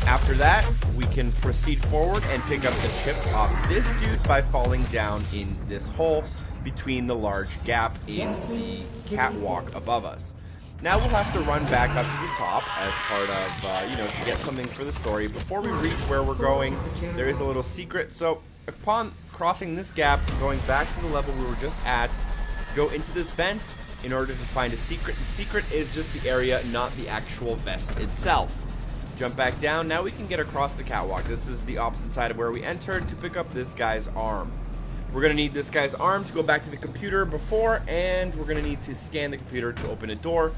After that, we can proceed forward and pick up the chip off this dude by falling down in this hole between the large gap in the catwalk above us. Now we'll have to run back up to the top as part of, to get something for the story. Before we reach where we're going, there is a little secret. So upon crossing this gap, going back to the level we were just at, go into this vent in order to find a secret. The secret is just the area, not the actual vest itself. Jump back down. Now we can get across the catwalk. This is the opposite side of where we entered to pick up this guy's arm. We're going to need this guy's arm to go back to the computer before, and we're going to need to scan the computer to open a door.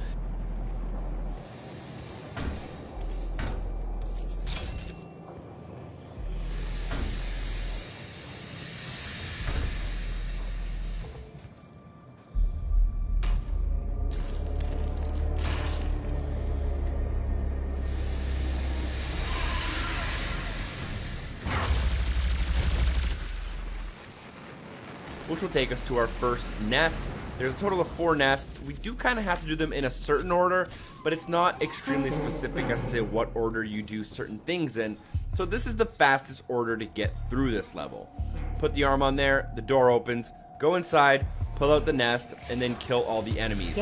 Which will take us to our first nest. There's a total of 4 nests. We do kind of have to do them in a certain order, but it's not extremely specific as to what order you do certain things in. So this is the fastest order to get through this level. Put the arm on there, the door opens, go inside, pull out the nest, and then kill all the enemies.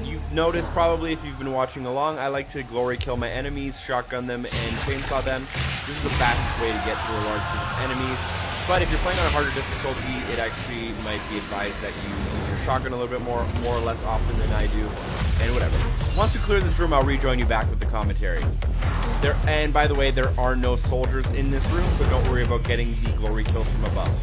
You've noticed probably if you've been watching along, I like to glory kill my enemies, shotgun them, and chainsaw them. This is the fastest way to get through a large group of enemies. But if you're playing on a harder difficulty, it actually might be advised that you use your shotgun a little bit more or less often than I do, and whatever. Once we clear this room, I'll rejoin you back with the commentary. And by the way, there are no soldiers in this room, so don't worry about getting the glory kills from above.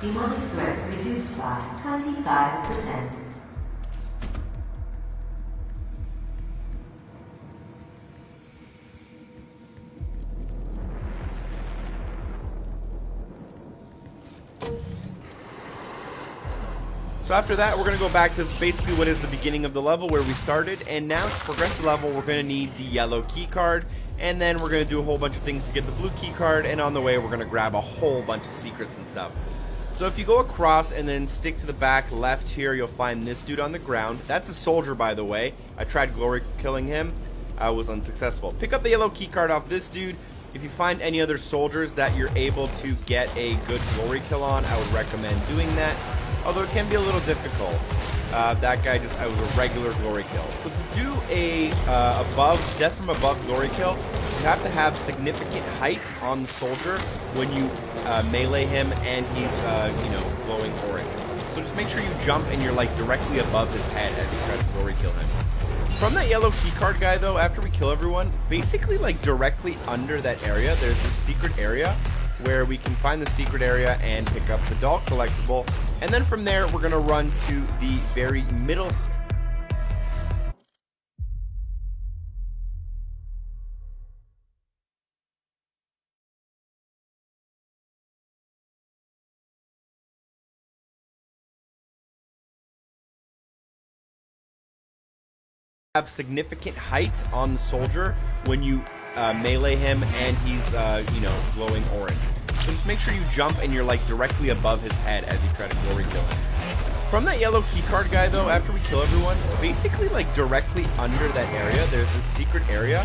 Demonic threat reduced by 25%. So after that, we're going to go back to basically what is the beginning of the level where we started, and now to progress the level, we're going to need the yellow key card, and then we're going to do a whole bunch of things to get the blue key card, and on the way, we're going to grab a whole bunch of secrets and stuff. So if you go across and then stick to the back left here, you'll find this dude on the ground. That's a soldier, by the way. I tried glory killing him. I was unsuccessful. Pick up the yellow key card off this dude. If you find any other soldiers that you're able to get a good glory kill on, I would recommend doing that. Although it can be a little difficult. That guy just, I was a regular glory kill. So to do a death from above glory kill, you have to have significant height on the soldier when you melee him and he's, you know, glowing orange. So just make sure you jump and you're like directly above his head as you try to glory kill him. From that yellow keycard guy though, after we kill everyone, basically like directly under that area, there's this secret area where we can find the secret area and pick up the doll collectible. And then from there, we're going to run to the very middle. Have significant height on the soldier when you melee him and he's, you know, glowing orange. So just make sure you jump and you're like directly above his head as you try to glory kill him. From that yellow keycard guy though, after we kill everyone, basically like directly under that area, there's this secret area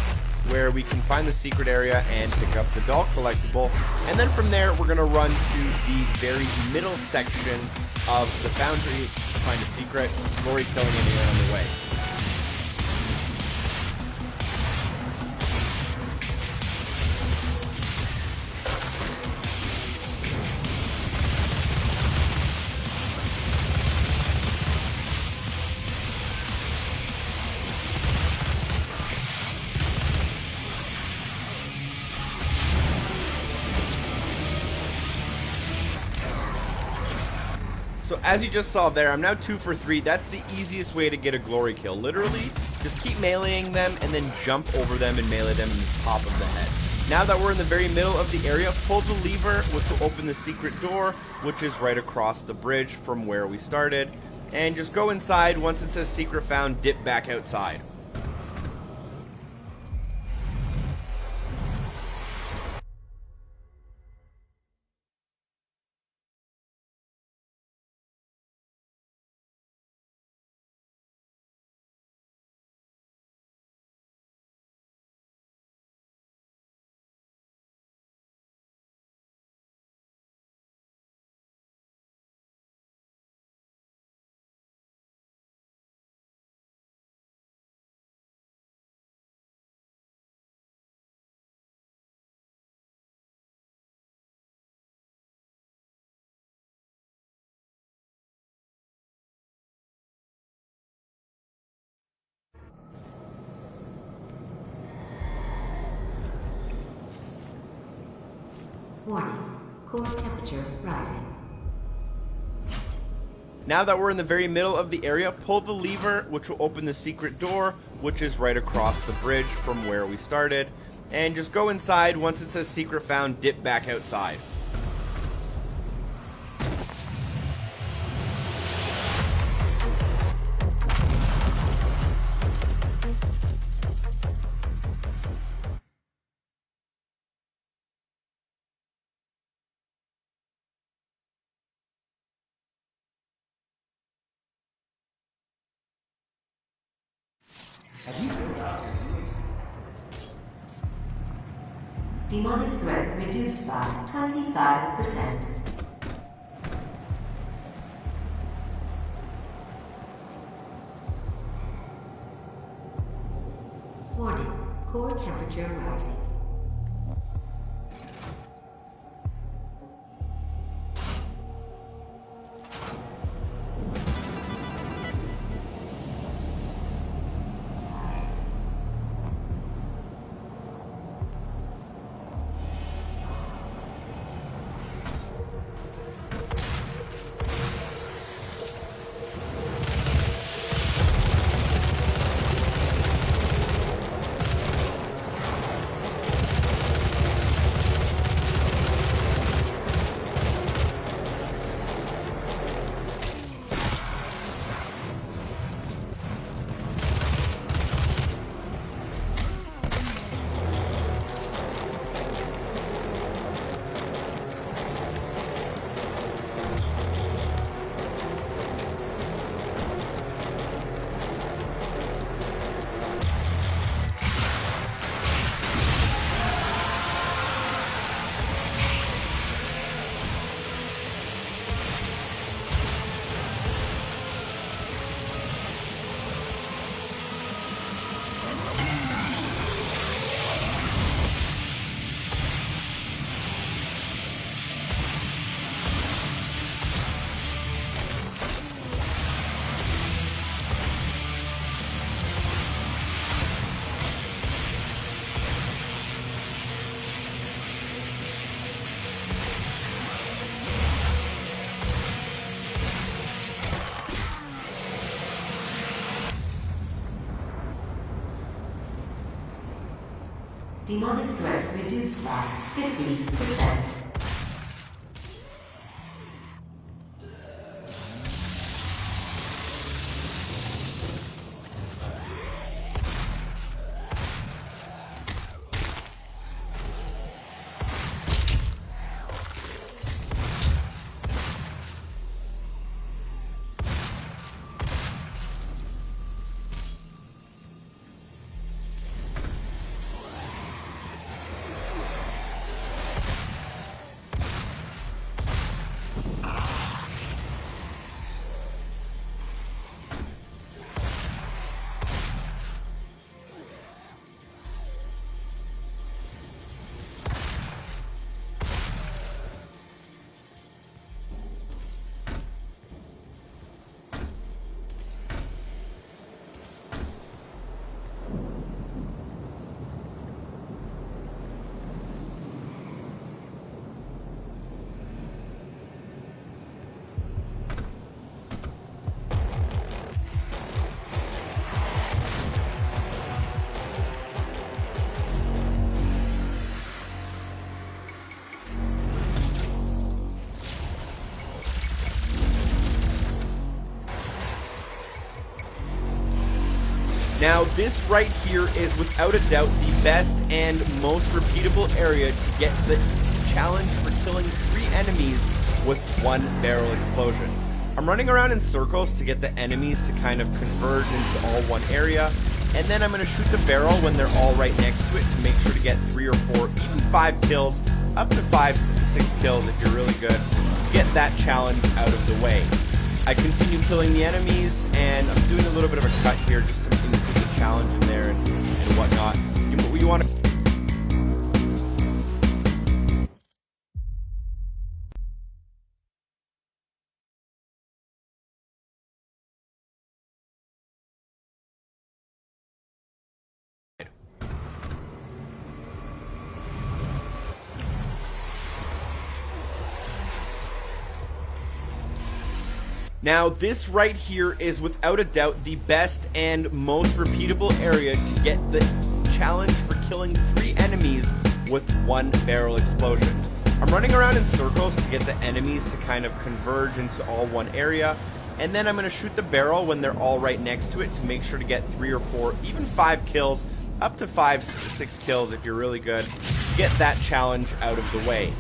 where we can find the secret area and pick up the doll collectible. And then from there, we're going to run to the very middle section of the foundry to find a secret, glory killing anyone on the way. So as you just saw there, I'm now 2 for 3. That's the easiest way to get a glory kill. Literally, just keep meleeing them and then jump over them and melee them in the top of the head. Now that we're in the very middle of the area, pull the lever, which will open the secret door, which is right across the bridge from where we started. And just go inside. Once it says secret found, dip back outside. Warning, core temperature rising. Now that we're in the very middle of the area, pull the lever, which will open the secret door, which is right across the bridge from where we started. And just go inside. Once it says secret found, dip back outside. Demonic threat reduced by 25%. Warning, core temperature rising. Demonic threat reduced by 50%. Now, this right here is without a doubt the best and most repeatable area to get the challenge for killing 3 enemies with 1 barrel explosion. I'm running around in circles to get the enemies to kind of converge into all one area, and then I'm going to shoot the barrel when they're all right next to it to make sure to get 3 or 4, even 5 kills, up to 5-6 kills if you're really good, to get that challenge out of the way. I continue killing the enemies, and I'm doing a little bit of a cut here just to include the challenge in there and whatnot. You want to... Now, this right here is without a doubt the best and most repeatable area to get the challenge for killing 3 enemies with 1 barrel explosion. I'm running around in circles to get the enemies to kind of converge into all one area, and then I'm going to shoot the barrel when they're all right next to it to make sure to get 3 or 4, even 5 kills, up to 5-6 kills if you're really good, to get that challenge out of the way.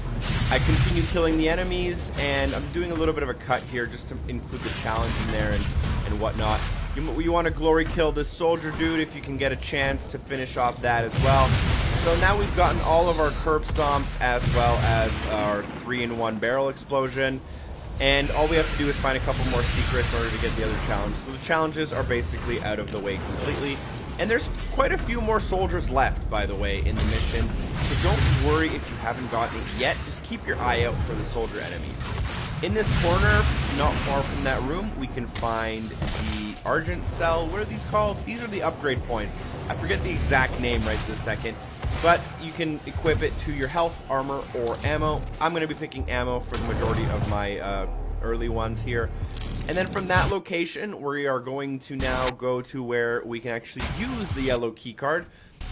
I continue killing the enemies, and I'm doing a little bit of a cut here just to include the challenge in there and whatnot. You want to glory kill this soldier dude if you can get a chance to finish off that as well. So now we've gotten all of our curb stomps as well as our 3-in-1 barrel explosion, and all we have to do is find a couple more secrets in order to get the other challenge. So the challenges are basically out of the way completely. And there's quite a few more soldiers left, by the way, in the mission. So don't worry if you haven't gotten it yet. Just keep your eye out for the soldier enemies. In this corner, not far from that room, we can find the Argent Cell. What are these called? These are the upgrade points. I forget the exact name right this second. But you can equip it to your health, armor, or ammo. I'm going to be picking ammo for the majority of my early ones here. And then from that location, we are going to now go to where we can actually use the yellow key card.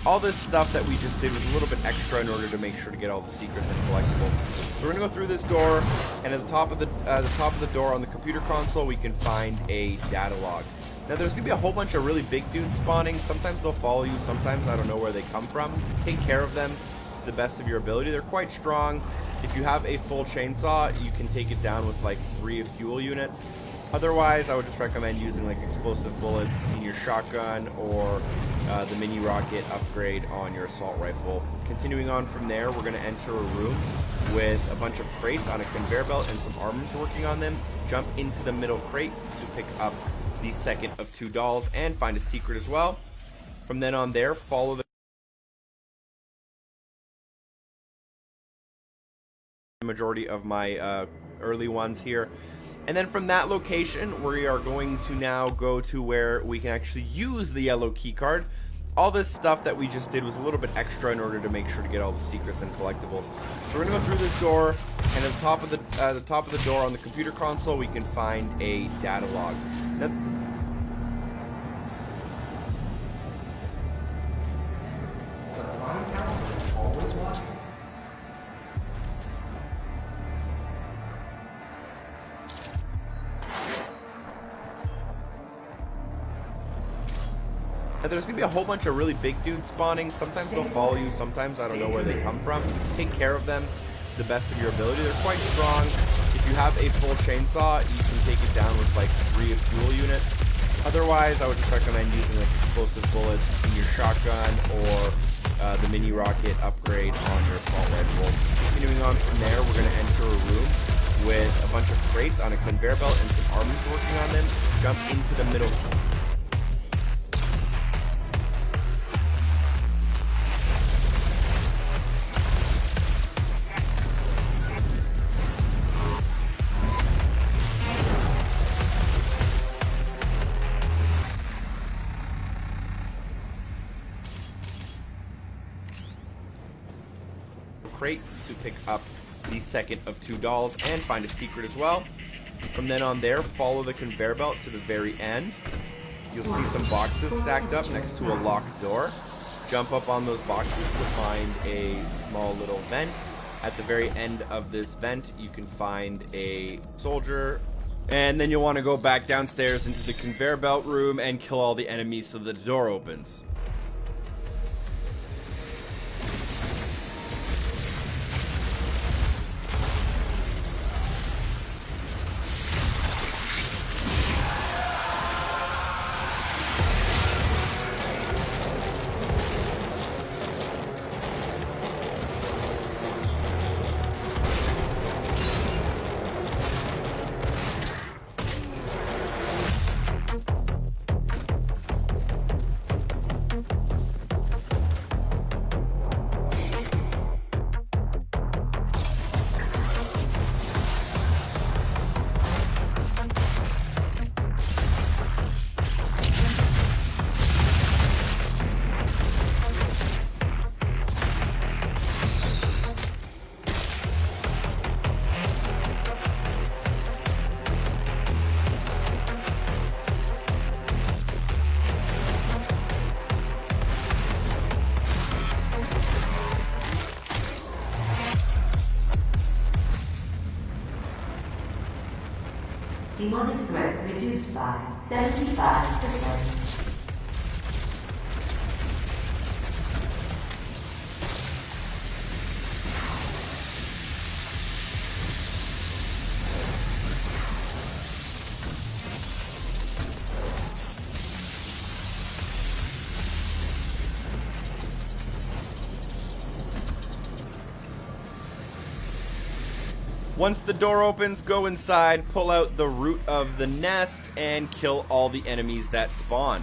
All this stuff that we just did was a little bit extra in order to make sure to get all the secrets and collectibles. So we're gonna go through this door, and at the top of the door on the computer console, we can find a data log. Now there's gonna be a whole bunch of really big dudes spawning. Sometimes they'll follow you, sometimes I don't know where they come from. Take care of them to the best of your ability. They're quite strong. If you have a full chainsaw, you can take it down with like 3 fuel units. Otherwise, I would just recommend using like explosive bullets in your shotgun or the mini rocket upgrade on your assault rifle. Continuing on from there, we're going to enter a room with a bunch of crates on a conveyor belt and some armors working on them. Jump into the middle crate to pick up the second of 2 dolls and find a secret as well. From then on there, follow the majority of my early ones here. And then from that location, we are going to now go to where we can actually use the yellow key card. All this stuff that we just did was a little bit extra in order to make sure to get all the secrets and collectibles. So we're gonna go through this door, and at the top of the door on the computer console, we can find a data log. Now, The Divine Council Now there's going to be a whole bunch of really big dudes spawning. Sometimes they'll follow you, sometimes I don't know where they come from. Take care of them to the best of your ability. They're quite strong. If you have a full chainsaw, you can take it down with like 3 fuel units. Otherwise, I would just recommend using like explosive bullets in your shotgun or the mini rocket upgrade on your assault rifle. Continuing on from there, we're going to enter a room with a bunch of crates on a conveyor belt and some armies working on them. Jump into the middle. Crate to pick up the second of 2 dolls and find a secret as well. From then on there, follow the conveyor belt to the very end. You'll see some boxes stacked up next to a locked door. Jump up on those boxes to find a small little vent. At the very end of this vent, you can find a soldier. And then you'll want to go back downstairs into the conveyor belt room and kill all the enemies so the door opens. Demonic threat reduced by 75%. Once the door opens, go inside, pull out the root of the nest, and kill all the enemies that spawn.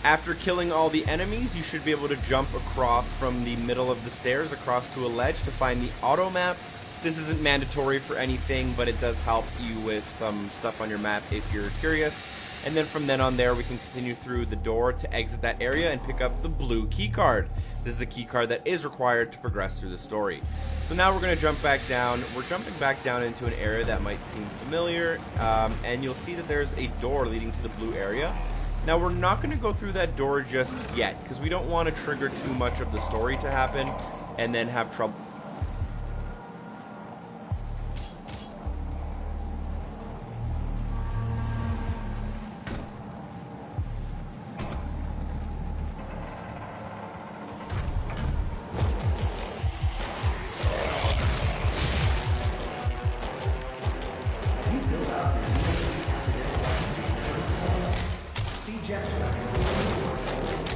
After killing all the enemies, you should be able to jump across from the middle of the stairs across to a ledge to find the auto map. This isn't mandatory for anything, but it does help you with some stuff on your map if you're curious. And then from then on there, we can continue through the door to exit that area and pick up the blue key card. This is a key card that is required to progress through the story. So now we're going to jump back down. We're jumping back down into an area that might seem familiar, and you'll see that there's a door leading to the blue area. Now we're not going to go through that door just yet, because we don't want to trigger too much of the story to happen and then have trouble. Have you filled out your UC affidavit? See Jessica in the resources list.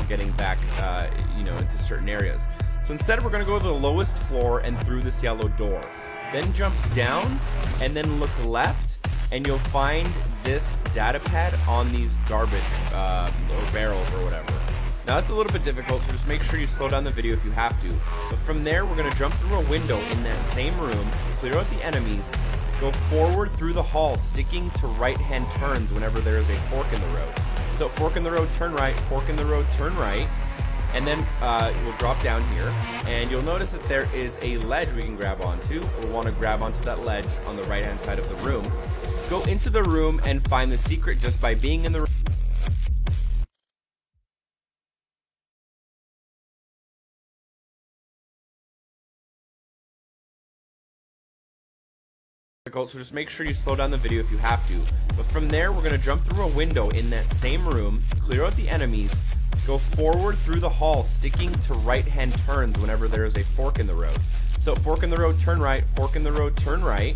getting back, into certain areas. So instead, we're going to go to the lowest floor and through this yellow door. Then jump down and then look left, and you'll find this data pad on these garbage or barrels or whatever. Now that's a little bit difficult, so just make sure you slow down the video if you have to. But from there, we're going to jump through a window in that same room, clear out the enemies, go forward through the hall, sticking to right-hand turns whenever there is a fork in the road. So fork in the road, turn right, fork in the road, turn right, and then we'll drop down here, and you'll notice that there is a ledge we can grab onto. We'll want to grab onto that ledge on the right-hand side of the room. Go into the room and find the secret just by being in the room. So just make sure you slow down the video if you have to. But from there, we're going to jump through a window in that same room, clear out the enemies, go forward through the hall, sticking to right-hand turns whenever there is a fork in the road. So fork in the road, turn right, fork in the road, turn right,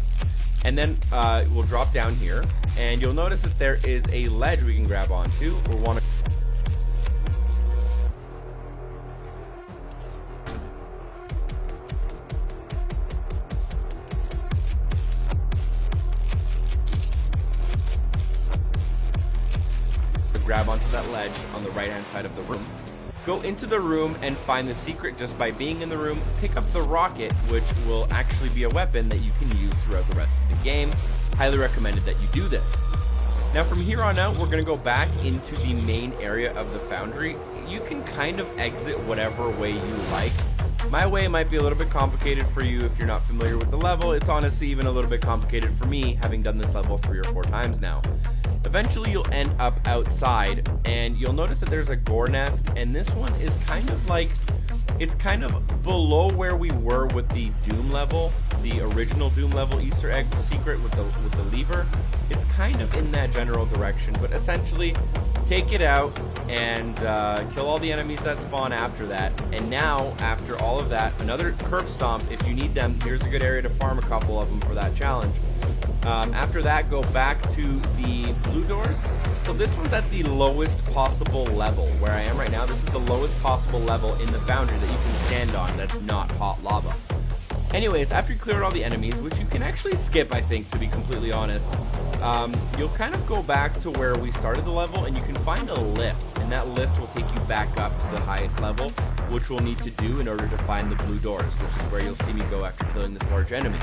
and then we'll drop down here, and you'll notice that there is a ledge we can grab onto. We'll want to grab onto that ledge on the right hand side of the room. Go into the room and find the secret just by being in the room. Pick up the rocket, which will actually be a weapon that you can use throughout the rest of the game. Highly recommended that you do this. Now from here on out, we're going to go back into the main area of the foundry. You can kind of exit whatever way you like. My way might be a little bit complicated for you if you're not familiar with the level. It's honestly even a little bit complicated for me, having done this level 3 or 4 times now. Eventually you'll end up outside, and you'll notice that there's a gore nest, and this one is kind of like, it's kind of below where we were with the Doom level, the original Doom level Easter egg secret with the lever. It's kind of in that general direction, but essentially take it out and kill all the enemies that spawn after that. And now, after all of that, another curb stomp if you need them. Here's a good area to farm a couple of them for that challenge. After that, go back to the blue doors. So this one's at the lowest possible level. Where I am right now, this is the lowest possible level in the foundry that you can stand on that's not hot lava. Anyways, after you clear all the enemies, which you can actually skip, I think, to be completely honest, you'll kind of go back to where we started the level, and you can find a lift, and that lift will take you back up to the highest level, which we'll need to do in order to find the blue doors, which is where you'll see me go after killing this large enemy.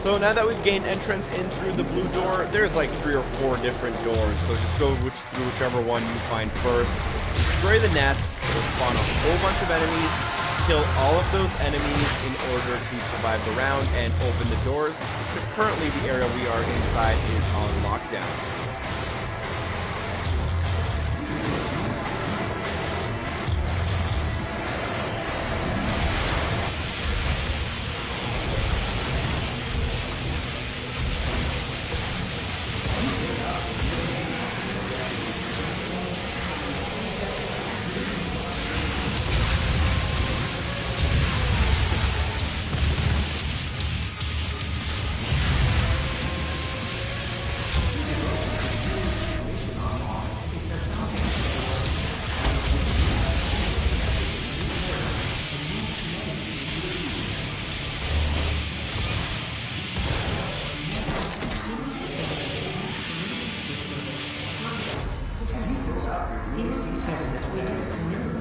So now that we've gained entrance in through the blue door, there's like 3 or 4 different doors, so just go through whichever one you find first. Destroy the nest, it'll spawn a whole bunch of enemies, kill all of those enemies in order to survive the round and open the doors, because currently the area we are inside is on lockdown.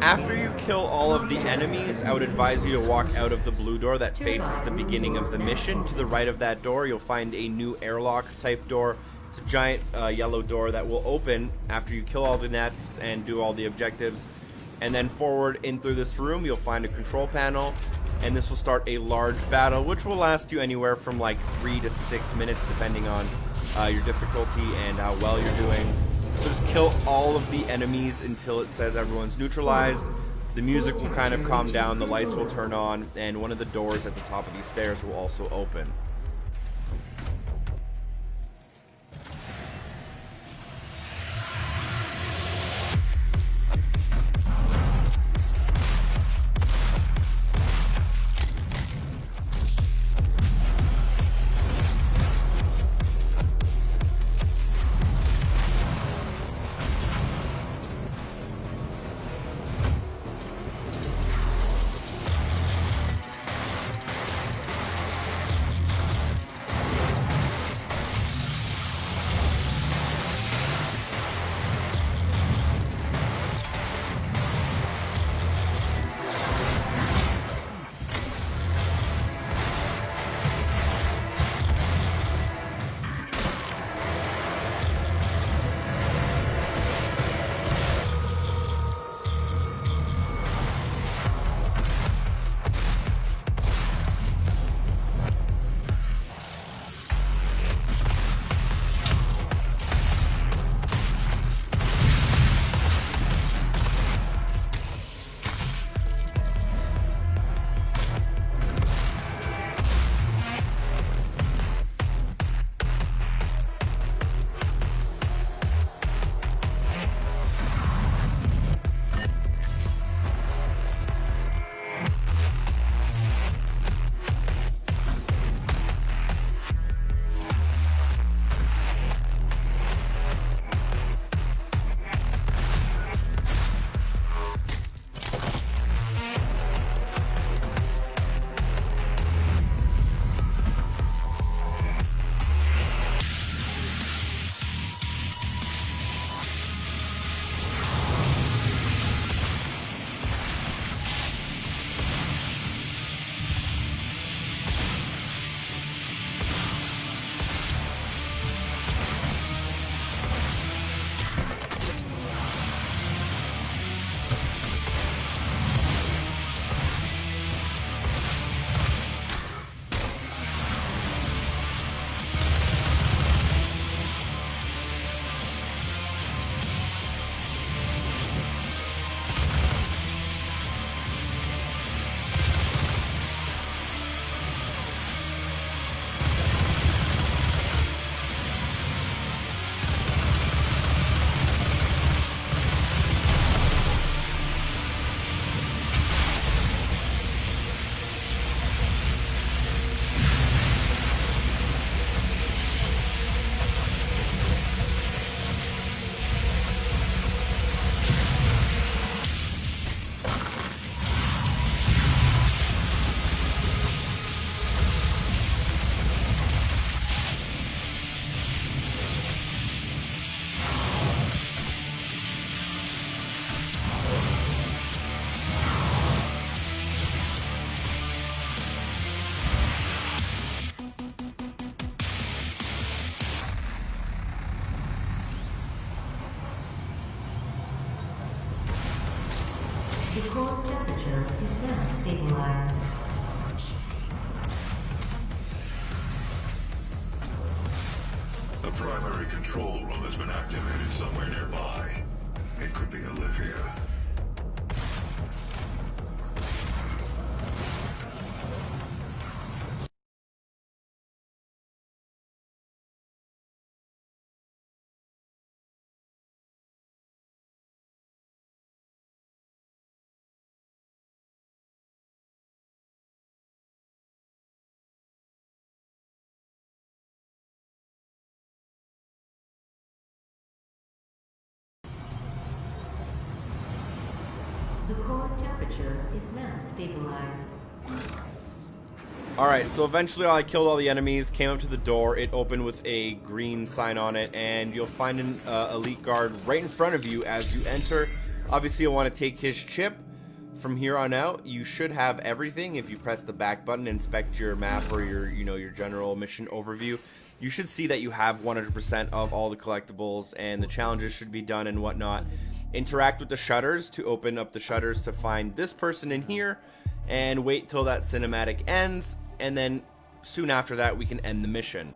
After you kill all of the enemies, I would advise you to walk out of the blue door that faces the beginning of the mission. To the right of that door, you'll find a new airlock type door. It's a giant yellow door that will open after you kill all the nests and do all the objectives. And then forward in through this room, you'll find a control panel, and this will start a large battle, which will last you anywhere from like 3 to 6 minutes, depending on your difficulty and how well you're doing. So just kill all of the enemies until it says everyone's neutralized. The music will kind of calm down, the lights will turn on, and one of the doors at the top of these stairs will also open. The core temperature is now stabilized. The primary control room has been activated somewhere nearby. It could be Olivia. The core temperature is now stabilized. Alright, so eventually I killed all the enemies, came up to the door, it opened with a green sign on it, and you'll find an elite guard right in front of you as you enter. Obviously you'll want to take his chip. From here on out, you should have everything. If you press the back button, inspect your map or your general mission overview, you should see that you have 100% of all the collectibles and the challenges should be done and whatnot. Interact with the shutters to open up the shutters to find this person in here, and wait till that cinematic ends, and then soon after that we can end the mission.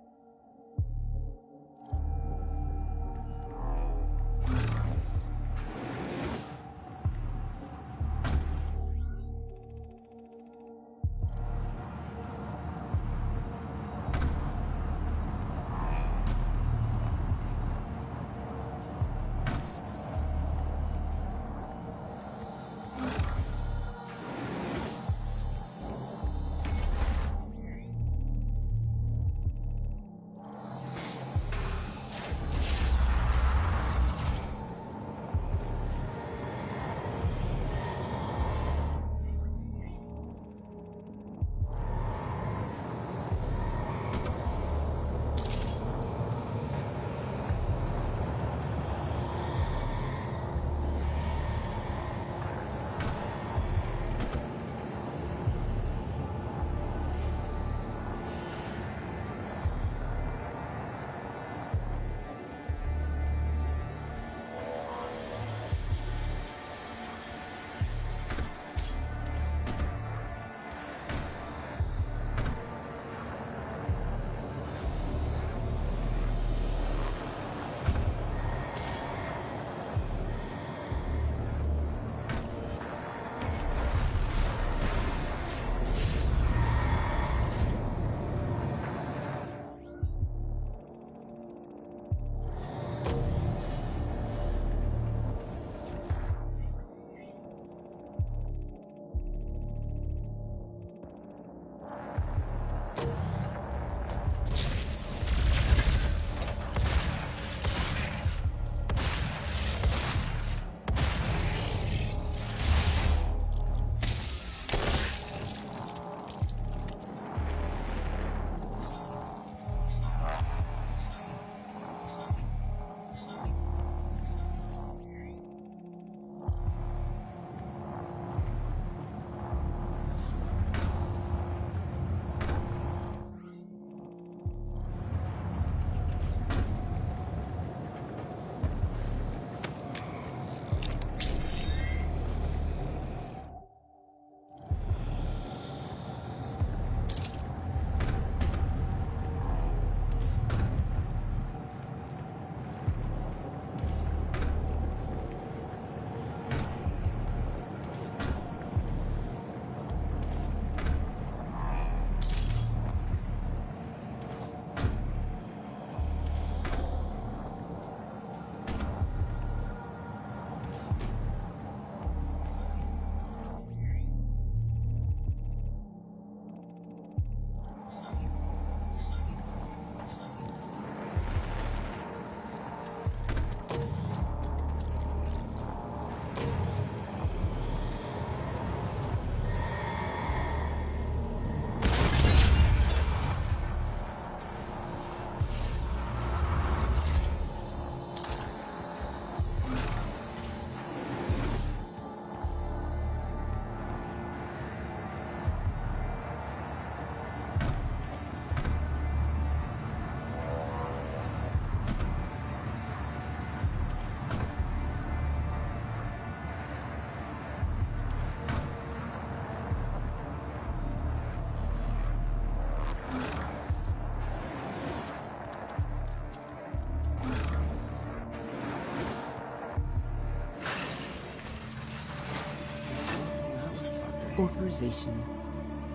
Authorization.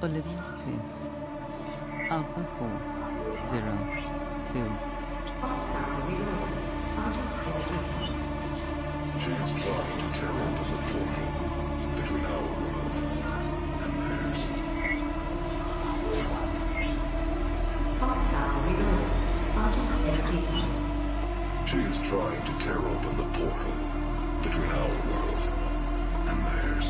Olivia Pierce. Alpha 402. She is trying to tear open the portal between our world and theirs. She is trying to tear open the portal between our world and theirs.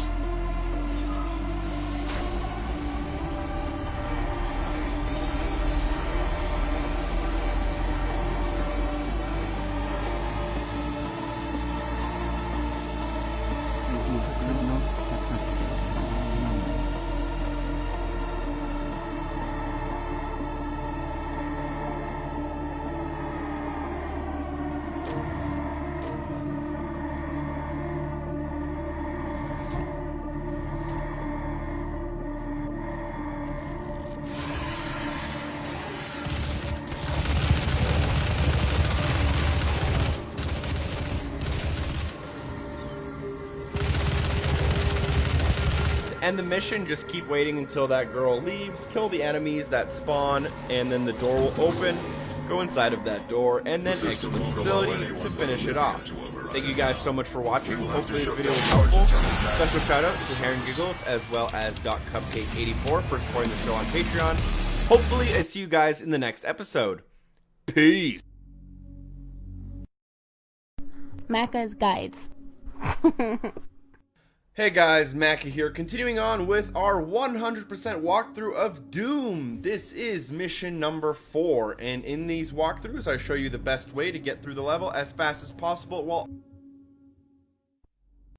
And the mission, just keep waiting until that girl leaves, kill the enemies that spawn, and then the door will open, go inside of that door, and then exit the facility to finish it off. Thank you guys so much for watching. Hopefully this video was helpful. Special shout out to Heron Giggles as well as Cupcake84 for supporting the show on Patreon. Hopefully I see you guys in the next episode. Peace. Macca's Guides. Hey guys, Macca here, continuing on with our 100% walkthrough of Doom. This is mission number 4, and in these walkthroughs I show you the best way to get through the level as fast as possible while